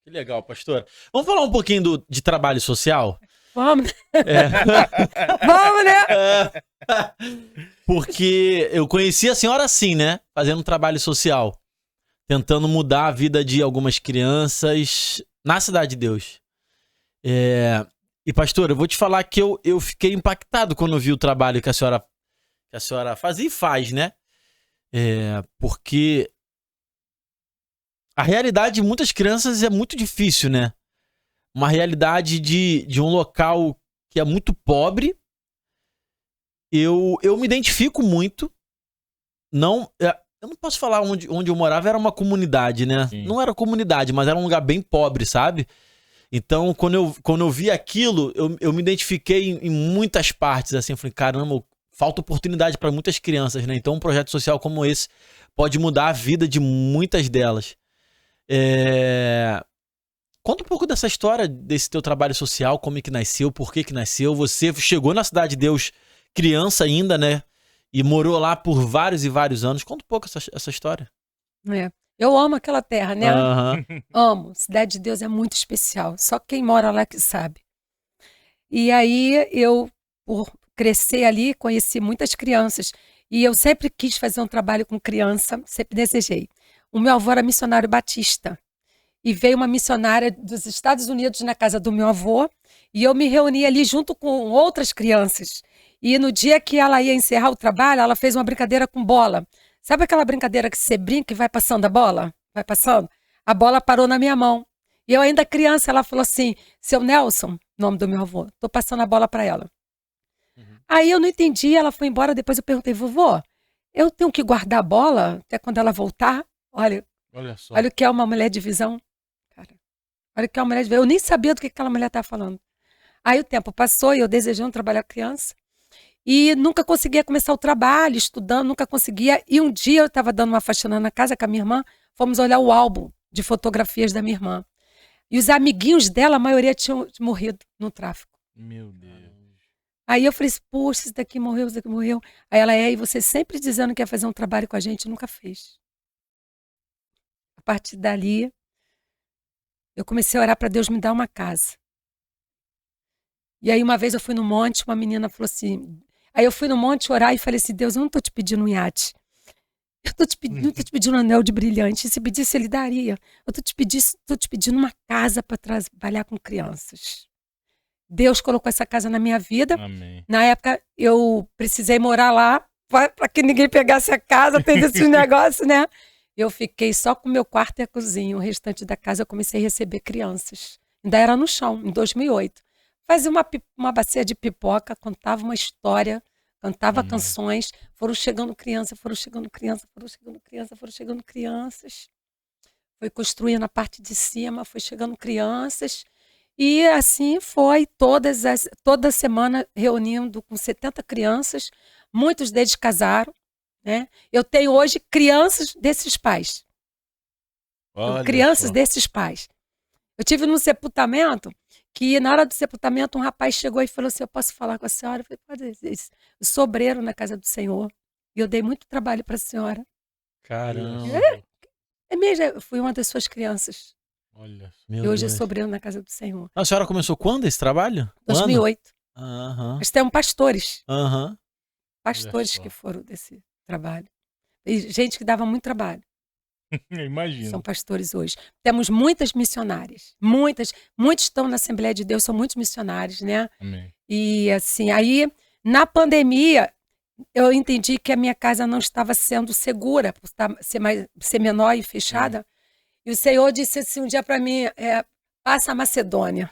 Que legal, pastora. Vamos falar um pouquinho de trabalho social? Vamos, Vamos, né? Porque eu conheci a senhora assim, né? Fazendo um trabalho social. Tentando mudar a vida de algumas crianças na Cidade de Deus. E, pastora, eu vou te falar que eu fiquei impactado quando eu vi o trabalho que a senhora fazia e faz, né? Porque a realidade de muitas crianças é muito difícil, né? Uma realidade de um local que é muito pobre. Eu me identifico muito. Eu não posso falar onde eu morava, era uma comunidade, né? Sim. Não era comunidade, mas era um lugar bem pobre, sabe? Então, quando eu vi aquilo, eu me identifiquei em muitas partes, assim. Eu falei, caramba, falta oportunidade para muitas crianças, né? Então, um projeto social como esse pode mudar a vida de muitas delas. Conta um pouco dessa história, desse teu trabalho social, como é que nasceu, por que nasceu. Você chegou na Cidade de Deus criança ainda, né? E morou lá por vários e vários anos. Conta um pouco essa história. Eu amo aquela terra, né? Uhum. Amo. Cidade de Deus é muito especial. Só quem mora lá que sabe. E aí, eu, por crescer ali, conheci muitas crianças. E eu sempre quis fazer um trabalho com criança, sempre desejei. O meu avô era missionário batista. E veio uma missionária dos Estados Unidos na casa do meu avô. E eu me reuni ali junto com outras crianças. E no dia que ela ia encerrar o trabalho, ela fez uma brincadeira com bola. Sabe aquela brincadeira que você brinca e vai passando a bola? Vai passando? A bola parou na minha mão. E eu ainda criança, ela falou assim, seu Nelson, nome do meu avô, tô passando a bola para ela. Aí eu não entendi, ela foi embora, depois eu perguntei, vovô, eu tenho que guardar a bola até quando ela voltar? Olha só. Olha o que é uma mulher de visão. Cara, olha o que é uma mulher de visão. Eu nem sabia do que aquela mulher estava falando. Aí o tempo passou e eu desejando trabalhar com criança. E nunca conseguia começar o trabalho, estudando, nunca conseguia. E um dia eu estava dando uma faxina na casa com a minha irmã, fomos olhar o álbum de fotografias da minha irmã. E os amiguinhos dela, a maioria tinham morrido no tráfico. Meu Deus. Aí eu falei assim, poxa, esse daqui morreu, esse daqui morreu. Aí ela, e você sempre dizendo que ia fazer um trabalho com a gente, nunca fez. A partir dali, eu comecei a orar para Deus me dar uma casa. E aí uma vez eu fui no monte, uma menina falou assim... Aí eu fui no monte orar e falei assim, Deus, eu não estou te pedindo um iate. Eu não estou te pedindo um anel de brilhante. Se pedisse, ele daria. Eu estou te pedindo uma casa para trabalhar com crianças. Deus colocou essa casa na minha vida. Amém. Na época, eu precisei morar lá para que ninguém pegasse a casa, tem esses negócios, né? Eu fiquei só com o meu quarto e a cozinha. O restante da casa eu comecei a receber crianças. Ainda era no chão, em 2008. Fazia uma bacia de pipoca, contava uma história, cantava canções, foram chegando crianças. Foi construindo a parte de cima, foi chegando crianças. E assim foi, toda semana reunindo com 70 crianças, muitos deles casaram, né? Eu tenho hoje crianças desses pais. Desses pais. Eu tive num sepultamento que na hora do sepultamento um rapaz chegou e falou assim, eu posso falar com a senhora? Eu falei, pode dizer isso. Eu sou obreiro na casa do Senhor e eu dei muito trabalho para a senhora. Caramba. É mesmo, eu fui uma das suas crianças. Olha. E hoje eu sou obreiro na casa do Senhor. A senhora começou quando esse trabalho? 2008. Aham. Nós temos pastores. Aham. pastores que foram desse trabalho. E gente que dava muito trabalho. Imagino. São pastores hoje. Temos muitas missionárias. Muitos estão na Assembleia de Deus, são muitos missionários, né? Amém. E assim, aí, na pandemia, eu entendi que a minha casa não estava sendo segura, por ser menor e fechada. E o Senhor disse assim um dia para mim, passa a Macedônia.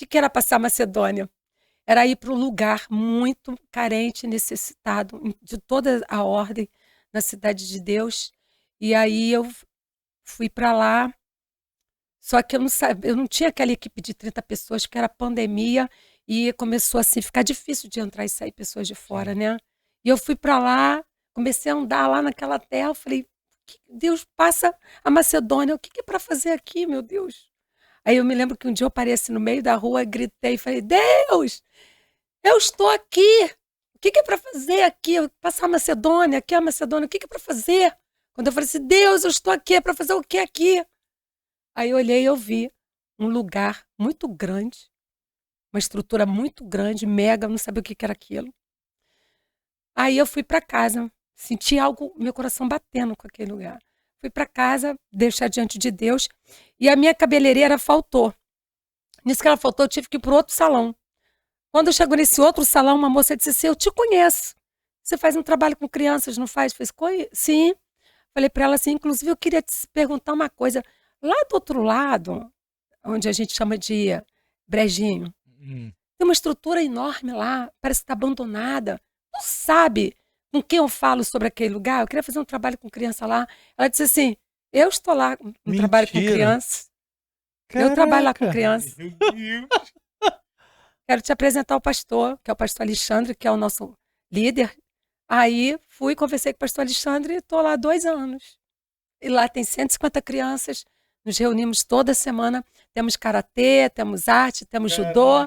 O que era passar a Macedônia? Era ir para um lugar muito carente, necessitado, de toda a ordem, na Cidade de Deus. E aí eu fui para lá, só que eu não tinha aquela equipe de 30 pessoas, porque era pandemia, e começou assim, ficar difícil de entrar e sair pessoas de fora, né? E eu fui para lá, comecei a andar lá naquela terra, eu falei, Deus, passa a Macedônia, o que é para fazer aqui, meu Deus? Aí eu me lembro que um dia eu parei assim no meio da rua, gritei e falei, Deus, eu estou aqui, o que é para fazer aqui? Passar a Macedônia, aqui é a Macedônia, o que é para fazer? Quando eu falei assim, Deus, eu estou aqui, é para fazer o que aqui? Aí eu olhei e eu vi um lugar muito grande, uma estrutura muito grande, mega, eu não sabia o que era aquilo. Aí eu fui para casa, senti algo, meu coração batendo com aquele lugar. Fui para casa, deixar diante de Deus, e a minha cabeleireira faltou. Nisso que ela faltou, eu tive que ir para outro salão. Quando eu chego nesse outro salão, uma moça disse assim, eu te conheço. Você faz um trabalho com crianças, não faz? Eu falei, sim. Falei para ela assim, inclusive eu queria te perguntar uma coisa. Lá do outro lado, onde a gente chama de Brejinho, tem uma estrutura enorme lá, parece que está abandonada. Não sabe com quem eu falo sobre aquele lugar? Eu queria fazer um trabalho com criança lá. Ela disse assim, eu estou lá no trabalho com crianças. Eu trabalho lá com crianças. Meu Deus. Quero te apresentar o pastor, que é o pastor Alexandre, que é o nosso líder. Aí fui, conversei com o pastor Alexandre e estou lá há 2 anos. E lá tem 150 crianças, nos reunimos toda semana. Temos karatê, temos arte, temos judô,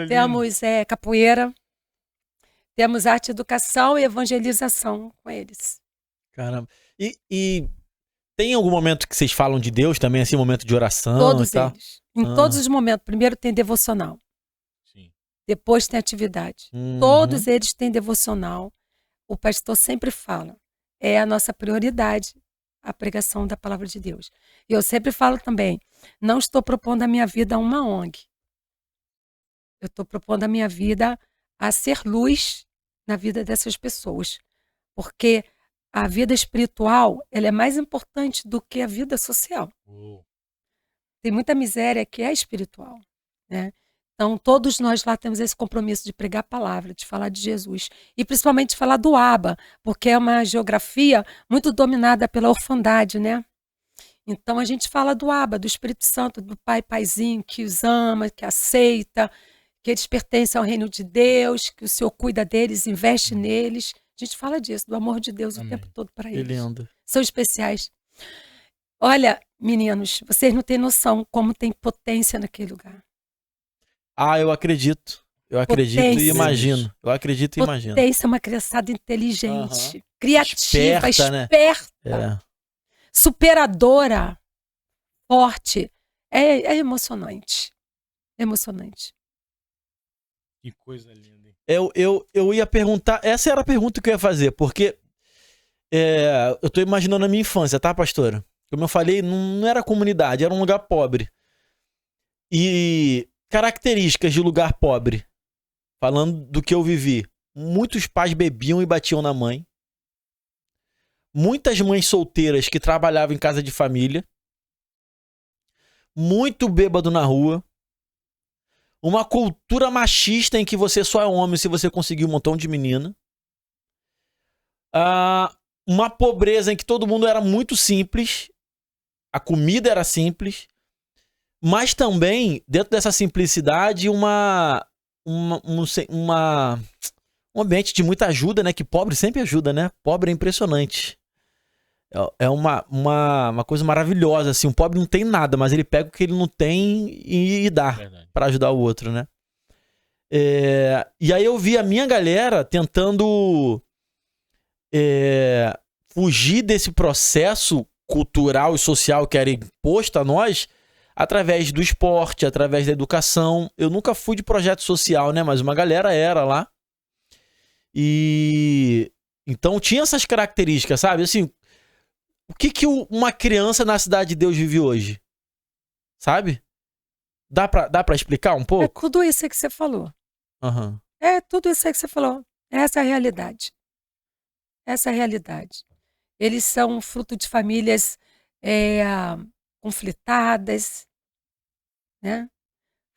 temos capoeira, temos arte, educação e evangelização com eles. Caramba. E tem algum momento que vocês falam de Deus também, assim, momento de oração todos e tal? Eles. Em todos os momentos. Primeiro tem devocional. Sim. Depois tem atividade. Todos eles têm devocional. O pastor sempre fala, é a nossa prioridade, a pregação da palavra de Deus. E eu sempre falo também, não estou propondo a minha vida a uma ONG. Eu estou propondo a minha vida a ser luz na vida dessas pessoas. Porque a vida espiritual, ela é mais importante do que a vida social. Tem muita miséria que é espiritual, né? Então, todos nós lá temos esse compromisso de pregar a palavra, de falar de Jesus. E principalmente de falar do Abba, porque é uma geografia muito dominada pela orfandade, né? Então, a gente fala do Abba, do Espírito Santo, do Pai Paizinho, que os ama, que aceita, que eles pertencem ao reino de Deus, que o Senhor cuida deles, investe neles. A gente fala disso, do amor de Deus o tempo todo para eles. Lindo. São especiais. Olha, meninos, vocês não têm noção como tem potência naquele lugar. Ah, eu acredito. Eu acredito e imagino. Eu acredito e imagino. Potência é uma criançada inteligente, criativa, esperta, né? Superadora, forte. É emocionante. É emocionante. Que coisa linda, hein? Eu ia perguntar, essa era a pergunta que eu ia fazer, porque eu tô imaginando a minha infância, tá, pastora? Como eu falei, não era comunidade, era um lugar pobre. E características de lugar pobre, falando do que eu vivi. Muitos pais bebiam e batiam na mãe. Muitas mães solteiras que trabalhavam em casa de família. Muito bêbado na rua. Uma cultura machista em que você só é homem se você conseguir um montão de menina. Uma pobreza em que todo mundo era muito simples. A comida era simples. Mas também, dentro dessa simplicidade, um ambiente de muita ajuda, né? Que pobre sempre ajuda, né? Pobre é impressionante. É uma coisa maravilhosa, assim. Um pobre não tem nada, mas ele pega o que ele não tem e dá para ajudar o outro, né? E aí eu vi a minha galera tentando fugir desse processo cultural e social que era imposto a nós através do esporte, através da educação. Eu nunca fui de projeto social, né? Mas uma galera era lá. E então tinha essas características, sabe? Assim, o que uma criança na Cidade de Deus vive hoje? Sabe? Dá pra explicar um pouco? É tudo isso aí que você falou. Uhum. É tudo isso aí que você falou. Essa é a realidade. Essa é a realidade. Eles são fruto de famílias conflitadas, né?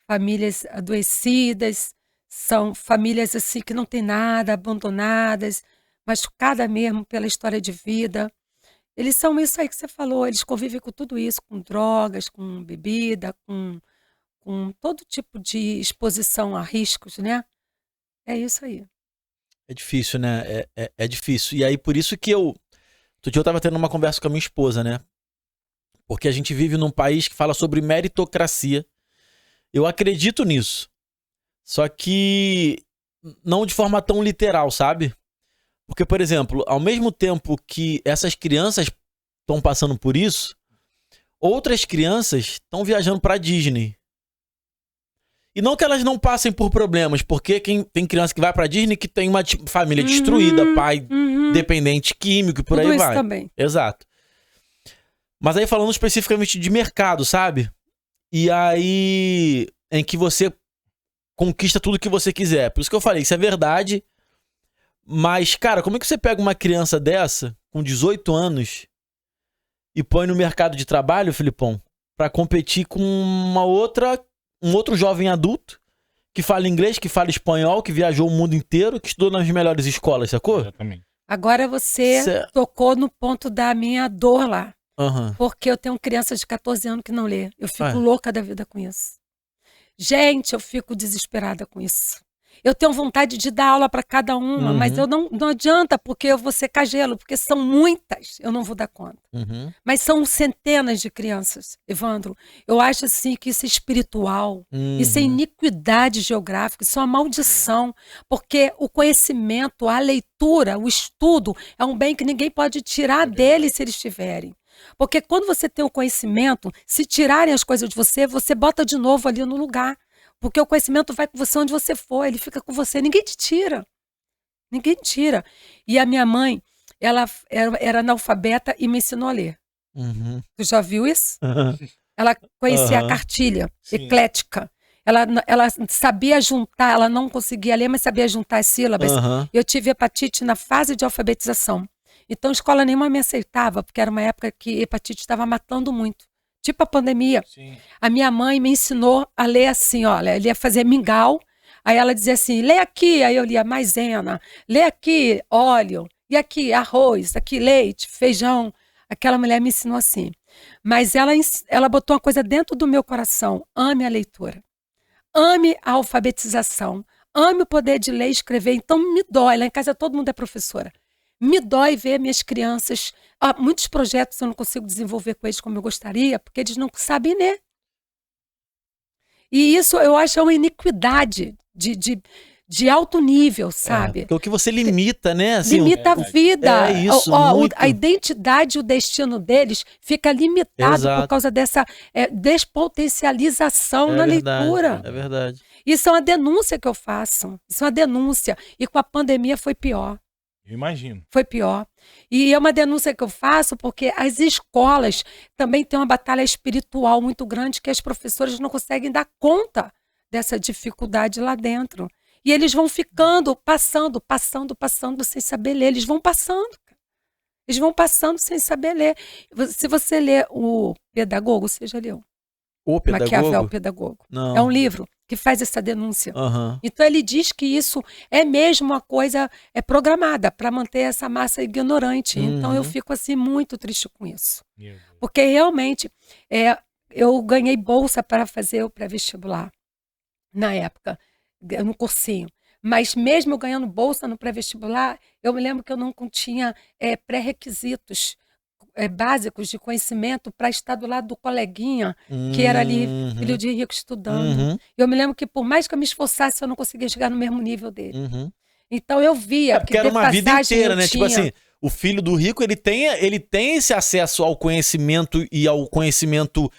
Famílias adoecidas, são famílias assim que não tem nada, abandonadas, machucadas mesmo pela história de vida. Eles são isso aí que você falou, eles convivem com tudo isso, com drogas, com bebida, com todo tipo de exposição a riscos, né? É isso aí. É difícil, né? É difícil. E aí, por isso que outro dia eu tava tendo uma conversa com a minha esposa, né? Porque a gente vive num país que fala sobre meritocracia. Eu acredito nisso. Só que não de forma tão literal, sabe? Porque, por exemplo, ao mesmo tempo que essas crianças estão passando por isso, outras crianças estão viajando pra Disney. E não que elas não passem por problemas, porque tem criança que vai pra Disney que tem uma família destruída, pai dependente químico e por tudo aí isso vai. Também. Exato. Mas aí falando especificamente de mercado, sabe? E aí em que você conquista tudo que você quiser. Por isso que eu falei, isso é verdade. Mas, cara, como é que você pega uma criança dessa, com 18 anos, e põe no mercado de trabalho, Filipão, pra competir com um outro jovem adulto que fala inglês, que fala espanhol, que viajou o mundo inteiro, que estudou nas melhores escolas, sacou? Exatamente. Agora você tocou no ponto da minha dor lá. Uhum. Porque eu tenho criança de 14 anos que não lê. Eu fico louca da vida com isso. Gente, eu fico desesperada com isso. Eu tenho vontade de dar aula para cada uma, mas eu não adianta, porque eu vou secar gelo, porque são muitas, eu não vou dar conta. Mas são centenas de crianças, Evandro. Eu acho assim que isso é espiritual, isso é iniquidade geográfica, isso é uma maldição, porque o conhecimento, a leitura, o estudo é um bem que ninguém pode tirar deles se eles tiverem. Porque quando você tem o conhecimento, se tirarem as coisas de você, você bota de novo ali no lugar. Porque o conhecimento vai com você onde você for, ele fica com você, ninguém te tira. Ninguém tira. E a minha mãe, ela era analfabeta e me ensinou a ler. Tu já viu isso? Ela conhecia a cartilha eclética. Ela sabia juntar, ela não conseguia ler, mas sabia juntar as sílabas. Eu tive hepatite na fase de alfabetização. Então, escola nenhuma me aceitava, porque era uma época que hepatite estava matando muito. Tipo a pandemia. Sim. A minha mãe me ensinou a ler assim, olha, ele ia fazer mingau, aí ela dizia assim, lê aqui, aí eu lia maisena, lê aqui óleo, e aqui arroz, aqui leite, feijão. Aquela mulher me ensinou assim. Mas ela botou uma coisa dentro do meu coração, ame a leitura, ame a alfabetização, ame o poder de ler e escrever. Então me dói, lá em casa todo mundo é professora. Me dói ver minhas crianças. Muitos projetos eu não consigo desenvolver com eles como eu gostaria, porque eles não sabem ler. E isso eu acho uma iniquidade de alto nível, sabe? Porque o que você limita, né? Assim, limita a vida. É isso, a identidade e o destino deles fica limitado por causa dessa despotencialização na leitura. É verdade. Isso é uma denúncia que eu faço. Isso é uma denúncia. E com a pandemia foi pior. Eu imagino. Foi pior. E é uma denúncia que eu faço porque as escolas também têm uma batalha espiritual muito grande que as professoras não conseguem dar conta dessa dificuldade lá dentro. E eles vão ficando, passando sem saber ler. Eles vão passando. Eles vão passando sem saber ler. Se você ler o Pedagogo, você já leu? O Pedagogo? Maquiavel, o Pedagogo. Não. É um livro que faz essa denúncia. Então ele diz que isso é mesmo uma coisa programada para manter essa massa ignorante. Então eu fico assim muito triste com isso. Porque realmente eu ganhei bolsa para fazer o pré-vestibular na época, no cursinho. Mas mesmo eu ganhando bolsa no pré-vestibular, eu me lembro que eu não tinha pré-requisitos básicos de conhecimento para estar do lado do coleguinha, que era ali, filho de rico, estudando. Eu me lembro que por mais que eu me esforçasse, eu não conseguia chegar no mesmo nível dele. Então eu via... porque era uma vida inteira, né? Tipo assim, o filho do rico, ele tem esse acesso ao conhecimento e ao conhecimento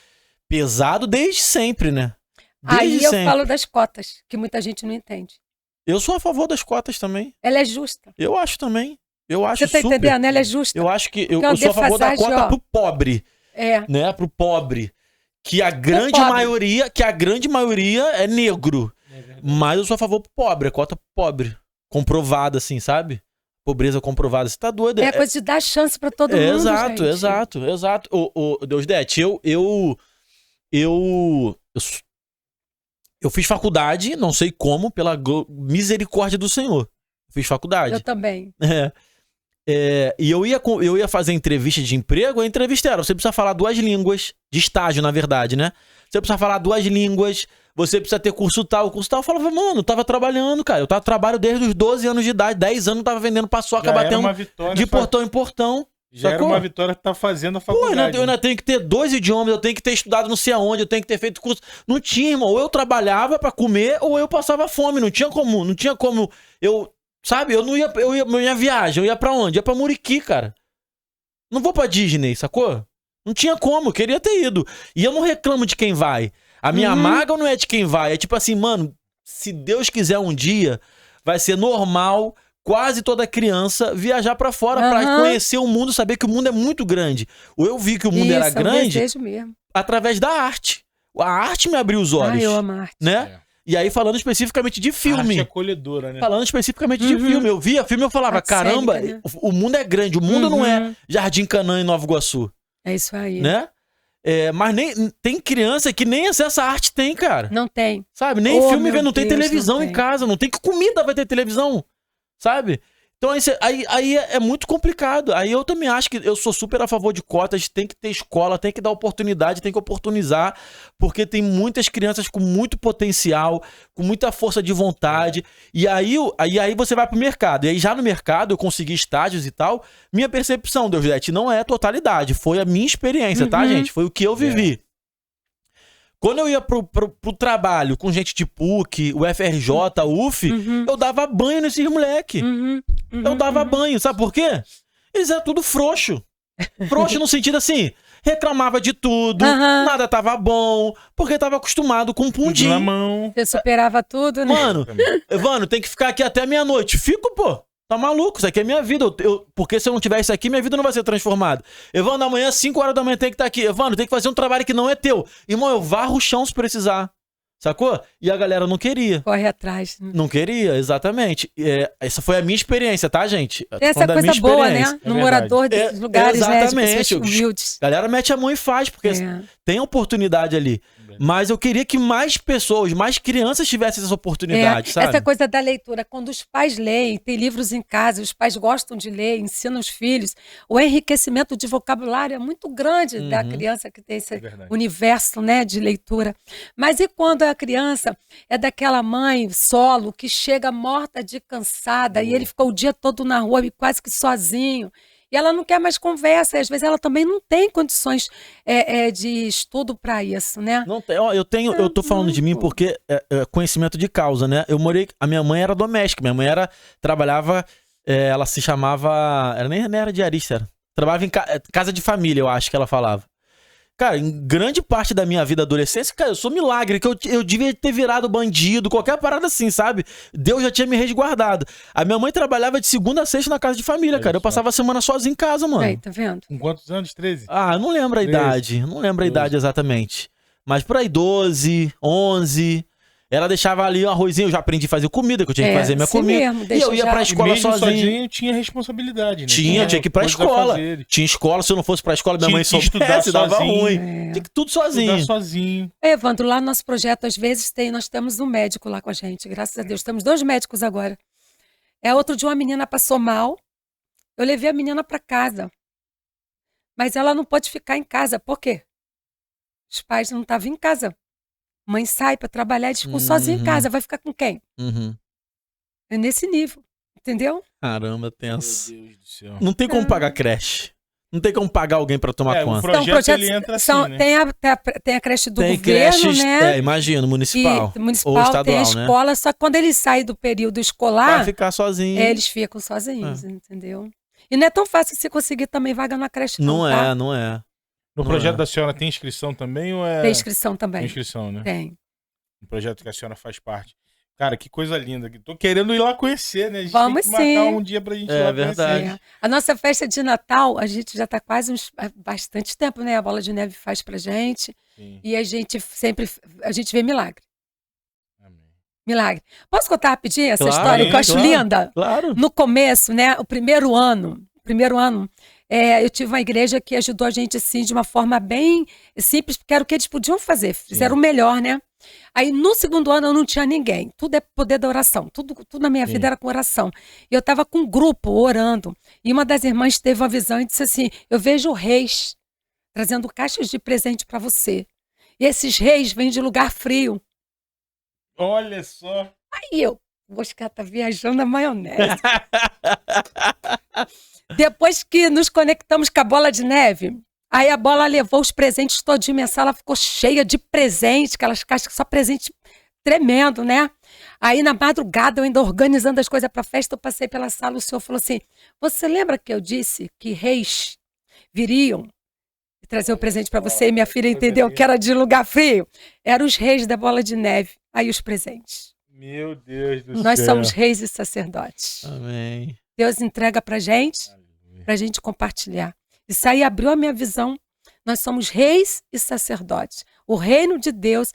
pesado desde sempre, né? Desde Aí eu sempre. falo das cotas, que muita gente não entende. Eu sou a favor das cotas também. Ela é justa. Eu acho também. Eu acho Você tá super. entendendo? Ela é justa. Eu acho que eu sou a favor da cota pro pobre. Né? Pro pobre. Que a grande maioria é negro. Mas eu sou a favor pro pobre. A cota pro pobre. Comprovada, assim, sabe? Pobreza comprovada. Você tá doido? É coisa de dar chance pra todo mundo, exato, gente. Exato. Ô, Deusdete, eu fiz faculdade, não sei como, pela misericórdia do Senhor. Fiz faculdade. Eu também. E eu ia fazer entrevista de emprego, a entrevista era, você precisa falar 2 línguas, de estágio, na verdade, né? Você precisa falar 2 línguas, você precisa ter curso tal. Eu falava, mano, eu tava trabalhando, cara. Eu trabalho desde os 12 anos de idade, 10 anos eu tava vendendo paçoca, batendo de portão em portão. Já era uma vitória que tá fazendo a faculdade. Eu ainda tenho que ter 2 idiomas, eu tenho que ter estudado não sei aonde, eu tenho que ter feito curso. Não tinha, irmão. Ou eu trabalhava pra comer, ou eu passava fome. Não tinha como eu... Sabe? Eu ia viagem. Eu ia pra onde? Eu ia pra Muriqui, cara. Não vou pra Disney, sacou? Não tinha como. Eu queria ter ido. E eu não reclamo de quem vai. A minha mágoa não é de quem vai. É tipo assim, mano, se Deus quiser um dia, vai ser normal quase toda criança viajar pra fora pra conhecer o mundo, saber que o mundo é muito grande. Eu vi que o mundo era grande mesmo. Através da arte. A arte me abriu os olhos. Eu amo a arte. Né? E aí, falando especificamente de filme. A arte é acolhedora, né? Falando especificamente de filme. Eu via filme e eu falava, caramba, né? O mundo é grande. O mundo não é Jardim Canaã em Nova Iguaçu. É isso aí. Né? Mas tem criança que nem acesso à arte tem, cara. Não tem. Sabe? Nem filme vê, não tem televisão em casa. Não tem que comida vai ter televisão. Sabe? Então aí é muito complicado. Aí eu também acho que eu sou super a favor de cotas, tem que ter escola, tem que dar oportunidade, tem que oportunizar, porque tem muitas crianças com muito potencial, com muita força de vontade. E aí você vai pro mercado. E aí já no mercado eu consegui estágios e tal. Minha percepção, Deusdete, não é totalidade. Foi a minha experiência, tá, gente? Foi o que eu vivi. Quando eu ia pro trabalho com gente de PUC, o FRJ, o UF, eu dava banho nesses moleque. Eu dava banho, sabe por quê? Eles eram tudo frouxo. Frouxo no sentido assim, reclamava de tudo, nada tava bom, porque tava acostumado com pundim. Na mão. Você superava tudo, né? Mano, tem que ficar aqui até meia-noite. Fico, pô. Tá maluco, isso aqui é minha vida. Porque se eu não tiver isso aqui, minha vida não vai ser transformada. Evandro, amanhã, 5 horas da manhã, tem que estar aqui. Evandro, tem que fazer um trabalho que não é teu. Irmão, eu varro o chão se precisar. Sacou? E a galera não queria. Corre atrás. Não queria, exatamente. Essa foi a minha experiência, tá, gente? Essa é coisa boa, né? No morador desses lugares, exatamente. Né? De pessoas humildes. A galera mete a mão e faz, porque tem oportunidade ali. Mas eu queria que mais pessoas, mais crianças tivessem essa oportunidade, sabe? Essa coisa da leitura, quando os pais leem, tem livros em casa, os pais gostam de ler, ensinam os filhos, o enriquecimento de vocabulário é muito grande da criança que tem esse universo, né, de leitura. Mas e quando a criança é daquela mãe solo que chega morta de cansada e ele ficou o dia todo na rua e quase que sozinho? E ela não quer mais conversa, e às vezes ela também não tem condições de estudo para isso, né? Não tem. Ó, eu tô falando de mim porque é conhecimento de causa, né? A minha mãe era doméstica, minha mãe trabalhava, ela se chamava, ela nem era diarista, trabalhava em casa de família, eu acho que ela falava. Cara, em grande parte da minha vida adolescência, cara, eu sou milagre, que eu devia ter virado bandido, qualquer parada assim, sabe? Deus já tinha me resguardado. A minha mãe trabalhava de segunda a sexta na casa de família, cara. Eu passava a semana sozinho em casa, mano. Aí, tá vendo? Com quantos anos? 13? Ah, eu não lembro a idade. Não lembro a idade exatamente. Mas por aí, 12, 11... Ela deixava ali um arrozinho, eu já aprendi a fazer comida, que eu tinha que fazer minha comida. Mesmo, e eu ia pra escola sozinho. Tinha responsabilidade, né? Tinha que ir pra escola. Tinha escola, se eu não fosse pra escola, minha mãe soubesse, dava ruim. Tinha que tudo sozinho. Estudar sozinho. Evandro, lá no nosso projeto, às vezes, nós temos um médico lá com a gente, graças a Deus. Temos 2 médicos agora. Outro dia uma menina passou mal, eu levei a menina pra casa. Mas ela não pode ficar em casa, por quê? Os pais não estavam em casa. Mãe sai pra trabalhar e eles ficam sozinhos em casa. Vai ficar com quem? É nesse nível, entendeu? Caramba, tenso. Meu Deus do céu. Não tem como pagar creche. Não tem como pagar alguém pra tomar conta. O projeto ele entra assim, né? Tem a creche do tem governo, creches, né? Imagino, municipal. Municipal, ou estadual, tem a escola, né? Só que quando eles saem do período escolar... Vai ficar sozinho. Eles ficam sozinhos, entendeu? E não é tão fácil você conseguir também vaga na creche, não, tá? Não é. No projeto da senhora tem inscrição também ou é... Tem inscrição também. Tem inscrição, né? Tem. No projeto que a senhora faz parte. Cara, que coisa linda. Tô querendo ir lá conhecer, né? A gente Vamos tem que sim. marcar um dia pra gente ir lá verdade. conhecer. A nossa festa de Natal, a gente já tá quase bastante tempo, né? A Bola de Neve faz pra gente. Sim. E a gente vê milagre. Amém. Milagre. Posso contar rapidinho essa Claro, história que eu acho claro, linda? Claro. No começo, né? O primeiro ano, eu tive uma igreja que ajudou a gente, assim, de uma forma bem simples, porque era o que eles podiam fazer. Fizeram o melhor, né? Aí, no segundo ano, eu não tinha ninguém. Tudo é poder da oração. Tudo na minha vida era com oração. E eu estava com um grupo orando. E uma das irmãs teve uma visão e disse assim, eu vejo reis trazendo caixas de presente para você. E esses reis vêm de lugar frio. Olha só. Aí eu, vou ficar viajando na maionese. Depois que nos conectamos com a Bola de Neve, aí a Bola levou os presentes todinho, minha sala ficou cheia de presentes, aquelas caixas, só presente tremendo, né? Aí na madrugada, eu ainda organizando as coisas para a festa, eu passei pela sala, o senhor falou assim, você lembra que eu disse que reis viriam trazer o presente para você? E minha filha entendeu que era de lugar frio. Eram os reis da Bola de Neve. Aí os presentes. Meu Deus do céu. Nós somos reis e sacerdotes. Amém. Deus entrega pra gente compartilhar. Isso aí abriu a minha visão. Nós somos reis e sacerdotes. O reino de Deus,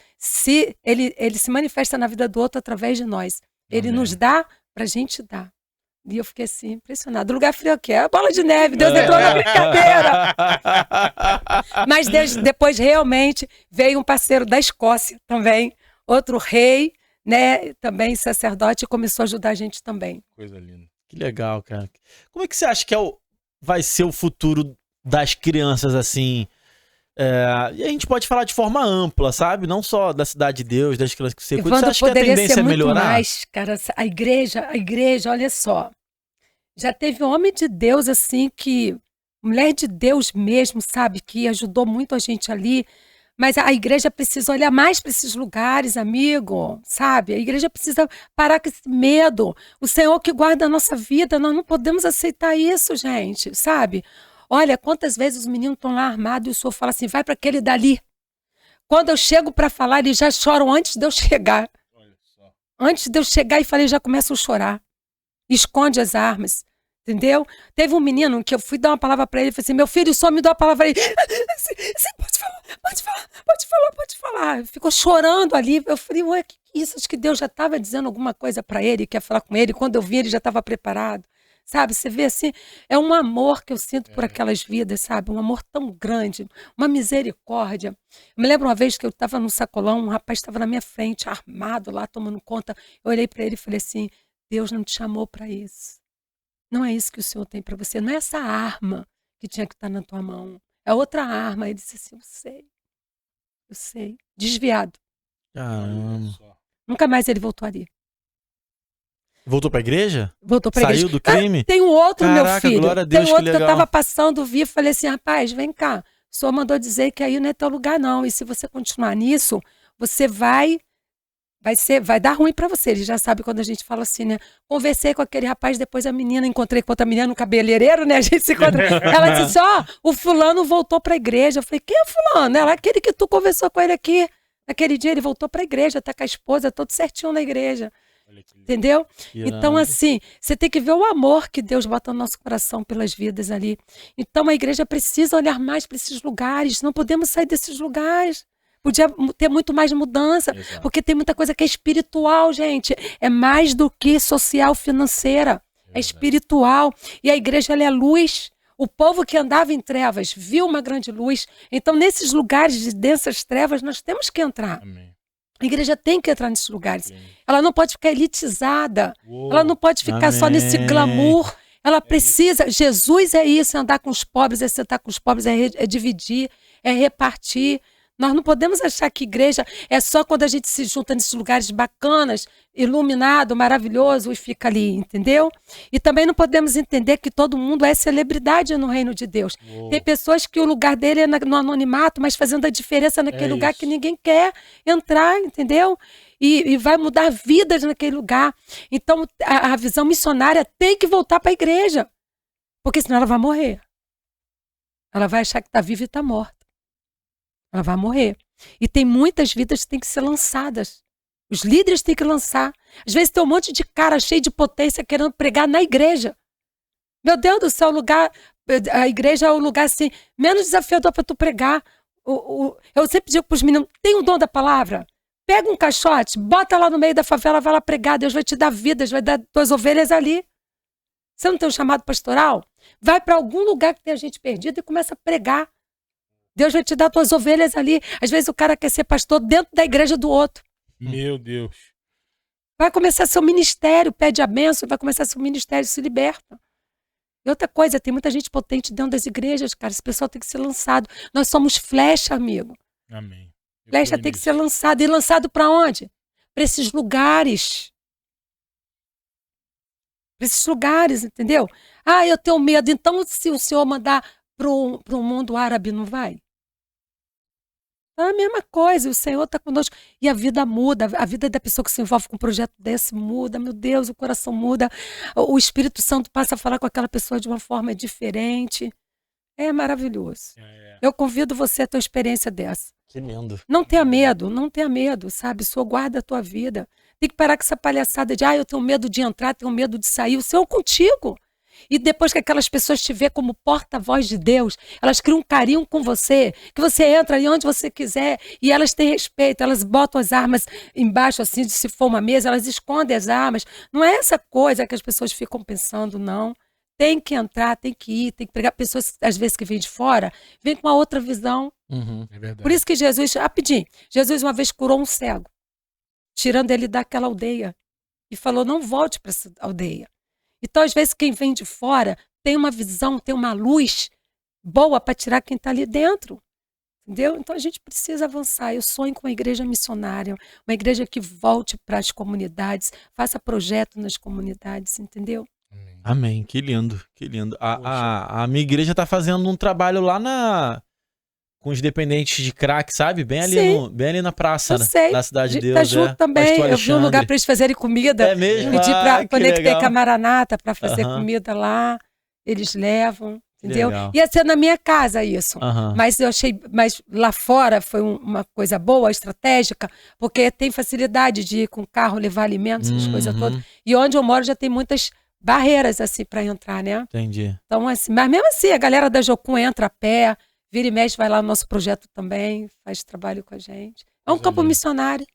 ele se manifesta na vida do outro através de nós. Ele nos dá pra gente dar. E eu fiquei assim, impressionado. O lugar frio aqui é a Bola de Neve. Deus entrou na brincadeira. Mas depois realmente veio um parceiro da Escócia também, outro rei, né, também sacerdote, e começou a ajudar a gente também. Coisa linda. Que legal, cara. Como é que você acha que vai ser o futuro das crianças, assim? E a gente pode falar de forma ampla, sabe? Não só da Cidade de Deus, das crianças que você cuida. Você acha que a tendência é melhorar? Mais, cara, a igreja, olha só. Já teve homem de Deus, assim, mulher de Deus mesmo, sabe? Que ajudou muito a gente ali. Mas a igreja precisa olhar mais para esses lugares, amigo, sabe? A igreja precisa parar com esse medo. O Senhor que guarda a nossa vida, nós não podemos aceitar isso, gente, sabe? Olha, quantas vezes os meninos estão lá armados e o Senhor fala assim, vai para aquele dali. Quando eu chego para falar, eles já choram antes de eu chegar. Olha só. Antes de eu chegar e falei, já começam a chorar. Esconde as armas. Entendeu? Teve um menino que eu fui dar uma palavra para ele e falei assim, meu filho, só me dá uma palavra aí. Você pode falar. Ficou chorando ali. Eu falei, ué, que isso? Acho que Deus já estava dizendo alguma coisa para ele, quer falar com ele. Quando eu vi, ele já estava preparado. Sabe, você vê assim, é um amor que eu sinto por aquelas vidas, sabe? Um amor tão grande, uma misericórdia. Eu me lembro uma vez que eu estava no sacolão, um rapaz estava na minha frente, armado lá, tomando conta. Eu olhei para ele e falei assim, Deus não te chamou para isso. Não é isso que o Senhor tem para você. Não é essa arma que tinha que estar na tua mão. É outra arma. Ele disse assim, eu sei. Desviado. Caramba. Nunca mais ele voltou ali. Voltou pra igreja? Voltou pra igreja. Saiu do crime? Tem um outro, Caraca, meu filho. Glória a Deus, tem outro que que eu legal. tava passando, vi e falei assim, rapaz, vem cá. O Senhor mandou dizer que aí não é teu lugar, não. E se você continuar nisso, você vai dar ruim pra você. Ele já sabe quando a gente fala assim, né? Conversei com aquele rapaz, depois a menina, encontrei com outra menina no cabeleireiro, né? A gente se encontra. Ela disse, o fulano voltou pra igreja. Eu falei, quem é fulano? Ela, aquele que tu conversou com ele aqui. Naquele dia ele voltou pra igreja, tá com a esposa, todo certinho na igreja. Entendeu? Então, assim, você tem que ver o amor que Deus bota no nosso coração pelas vidas ali. Então, a igreja precisa olhar mais para esses lugares. Não podemos sair desses lugares. Podia ter muito mais mudança, porque tem muita coisa que é espiritual, gente. É mais do que social, financeira. É espiritual. E a igreja, ela é luz. O povo que andava em trevas viu uma grande luz. Então, nesses lugares de densas trevas, nós temos que entrar. Amém. A igreja tem que entrar nesses lugares. Ela não pode ficar elitizada. Ela não pode ficar só nesse glamour. Ela precisa... Jesus é isso, é andar com os pobres, é sentar com os pobres, é dividir, é repartir. Nós não podemos achar que igreja é só quando a gente se junta nesses lugares bacanas, iluminado, maravilhoso e fica ali, entendeu? E também não podemos entender que todo mundo é celebridade no reino de Deus. Tem pessoas que o lugar dele é no anonimato, mas fazendo a diferença naquele lugar que ninguém quer entrar, entendeu? E vai mudar vidas naquele lugar. Então, a visão missionária tem que voltar para a igreja, porque senão ela vai morrer. Ela vai achar que está viva e está morta. Ela vai morrer. E tem muitas vidas que têm que ser lançadas Os líderes têm que lançar. Às vezes tem um monte de cara cheio de potência querendo pregar na igreja. Meu Deus do céu, a igreja é o lugar assim, menos desafiador para tu pregar. Eu sempre digo para os meninos, tem o dom da palavra? Pega um caixote, bota lá no meio da favela, vai lá pregar, Deus vai te dar vida, Deus vai dar tuas ovelhas ali. Você não tem um chamado pastoral? Vai para algum lugar que tem gente perdida e começa a pregar. Deus vai te dar tuas ovelhas ali. Às vezes o cara quer ser pastor dentro da igreja do outro. Meu Deus. Vai começar seu ministério, pede a bênção, vai começar seu ministério, se liberta. E outra coisa, tem muita gente potente dentro das igrejas, cara. Esse pessoal tem que ser lançado. Nós somos flecha, amigo. Amém. Flecha tem que ser lançado. E lançado para onde? Para esses lugares. Para esses lugares, entendeu? Ah, eu tenho medo. Então, se o Senhor mandar para o mundo árabe, não vai? É a mesma coisa. O Senhor está conosco. E a vida muda. A vida da pessoa que se envolve com um projeto desse muda. Meu Deus, o coração muda. O Espírito Santo passa a falar com aquela pessoa de uma forma diferente. É maravilhoso. Eu convido você a ter uma experiência dessa. Que lindo. Não tenha medo, sabe? O Senhor guarda a tua vida. Tem que parar com essa palhaçada de, eu tenho medo de entrar, tenho medo de sair. O Senhor contigo. E depois que aquelas pessoas te vê como porta-voz de Deus, elas criam um carinho com você, que você entra ali onde você quiser e elas têm respeito, elas botam as armas embaixo, assim, se for uma mesa, elas escondem as armas. Não é essa coisa que as pessoas ficam pensando, não. Tem que entrar, tem que ir, tem que pregar. Pessoas, às vezes, que vêm de fora, vêm com uma outra visão. É verdade. Por isso que Jesus, rapidinho, Jesus uma vez curou um cego, tirando ele daquela aldeia. E falou, não volte para essa aldeia. Então, às vezes, quem vem de fora tem uma visão, tem uma luz boa para tirar quem está ali dentro. Entendeu? Então, a gente precisa avançar. Eu sonho com uma igreja missionária, uma igreja que volte para as comunidades, faça projeto nas comunidades, entendeu? Amém. Que lindo, que lindo. A minha igreja tá fazendo um trabalho lá com os dependentes de crack, sabe? Bem ali na praça, da Cidade de Deus. Tá junto também. Eu vi um lugar para eles fazerem comida. É mesmo? Pedi para conectar com a Maranata para fazer comida lá. Eles levam, entendeu? Legal. Ia ser na minha casa isso. Mas eu achei, mas lá fora foi uma coisa boa, estratégica, porque tem facilidade de ir com carro, levar alimentos, essas coisas todas. E onde eu moro já tem muitas barreiras assim para entrar, né? Entendi. Então, assim, mas mesmo assim, a galera da Jocum entra a pé, vira e mexe, vai lá no nosso projeto também, faz trabalho com a gente. É um campo missionário.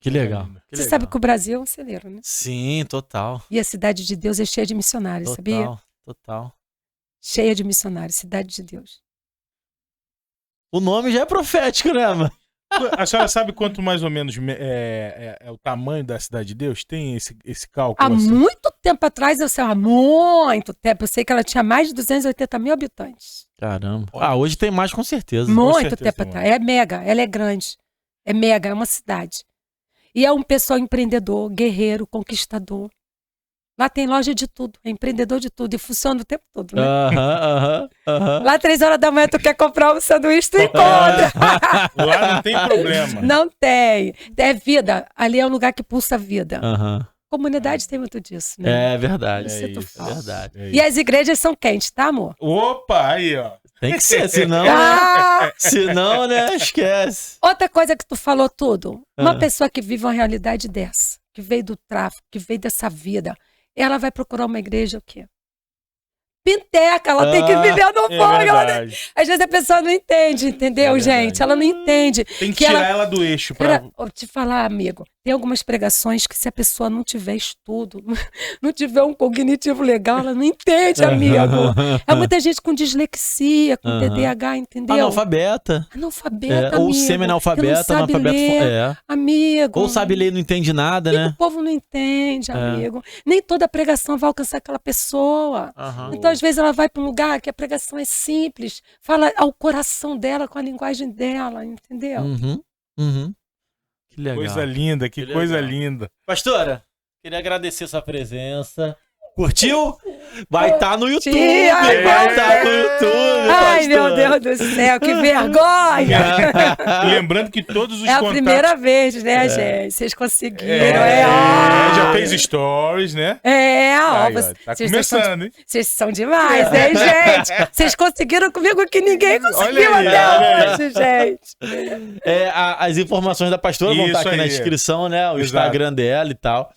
Que legal. Você sabe que o Brasil é um celeiro, né? Sim, total. E a Cidade de Deus é cheia de missionários, sabia? Total. Cheia de missionários, Cidade de Deus. O nome já é profético, né, mano? A senhora sabe quanto mais ou menos é o tamanho da Cidade de Deus? Tem esse cálculo? Há muito tempo atrás, eu sei que ela tinha mais de 280 mil habitantes. Caramba. Hoje tem mais, com certeza. Muito tempo atrás. É mega, ela é grande. É mega, é uma cidade. E é um pessoal empreendedor, guerreiro, conquistador. Lá tem loja de tudo, é empreendedor de tudo e funciona o tempo todo, né? Lá 3 horas da manhã tu quer comprar um sanduíche, tu encontra. Lá não tem problema. Não tem. É vida. Ali é um lugar que pulsa vida. Comunidade tem muito disso, né? É verdade. Isso É verdade. É e as igrejas são quentes, tá, amor? Opa, aí, ó. Tem que ser, senão, senão, né, esquece. Outra coisa que tu falou tudo. Uma pessoa que vive uma realidade dessa, que veio do tráfico, que veio dessa vida, ela vai procurar uma igreja o quê? Pinteca, ela tem que viver no fogo. Às vezes a pessoa não entende, entendeu, gente? Ela não entende. Tem que tirar ela do eixo. Vou te falar, amigo, tem algumas pregações que se a pessoa não tiver estudo, não tiver um cognitivo legal, ela não entende, amigo. É muita gente com dislexia, com TDAH, entendeu? Analfabeta, amigo. ou semi-analfabeta, amigo. Ou sabe ler e não entende nada, né? O povo não entende, amigo. Nem toda pregação vai alcançar aquela pessoa. Então, às vezes, ela vai para um lugar que a pregação é simples, fala ao coração dela, com a linguagem dela, entendeu? Que legal. Coisa linda, que coisa linda. Pastora, queria agradecer sua presença. Curtiu? Vai estar no YouTube. Ai, Vai estar no YouTube. Ai, meu pastor. Deus do céu, que vergonha! E lembrando que todos os É a contatos... primeira vez, né, gente? Vocês conseguiram. Já fez stories, né? Ó, Aí, ó, tá começando, hein? Vocês são demais, hein, gente? Vocês conseguiram comigo que ninguém conseguiu Olha aí, até hoje, gente. As informações da pastora vão Isso estar aqui na aí. descrição, né? O Instagram dela e tal.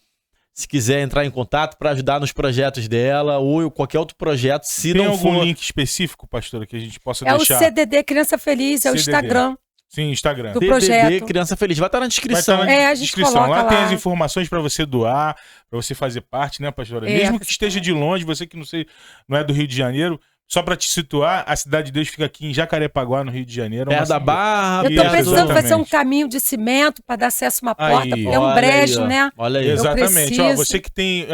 Se quiser entrar em contato para ajudar nos projetos dela ou qualquer outro projeto, se Tem não algum for... link específico, pastora, que a gente possa É deixar? o CDD Criança Feliz, é o CDD. Instagram Sim, Instagram. do CDD projeto. Criança Feliz. Vai estar na Vai descrição. estar na a gente descrição. coloca Lá tem lá. as informações para você doar, para você fazer parte, né, pastora? É. Mesmo que esteja de longe, você que não é do Rio de Janeiro, só para te situar, a Cidade de Deus fica aqui em Jacarepaguá, no Rio de Janeiro. Perto da Barra. Eu tô Isso, precisando fazer um exatamente. caminho de cimento para dar acesso a uma Aí. porta, porque é um Olha brejo, aí, ó. né? Olha aí. Exatamente. Ó, preciso. você que tem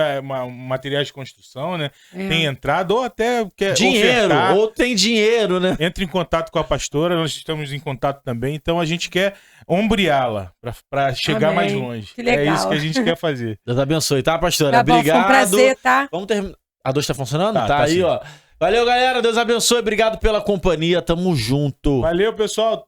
materiais de construção, né? É. Tem entrada ou até quer Dinheiro. ofertar, Ou tem dinheiro, né? entre em contato com a pastora, nós estamos em contato também, então a gente quer ombreá-la para chegar Amém. mais longe. Que legal. É isso que a gente quer fazer. Deus abençoe, tá, pastora? Tá bom, Obrigado. foi um prazer, tá? Vamos terminar. A 2 tá funcionando? Tá Tá aí, sim. ó. Valeu, galera. Deus abençoe. Obrigado pela companhia. Tamo junto. Valeu, pessoal.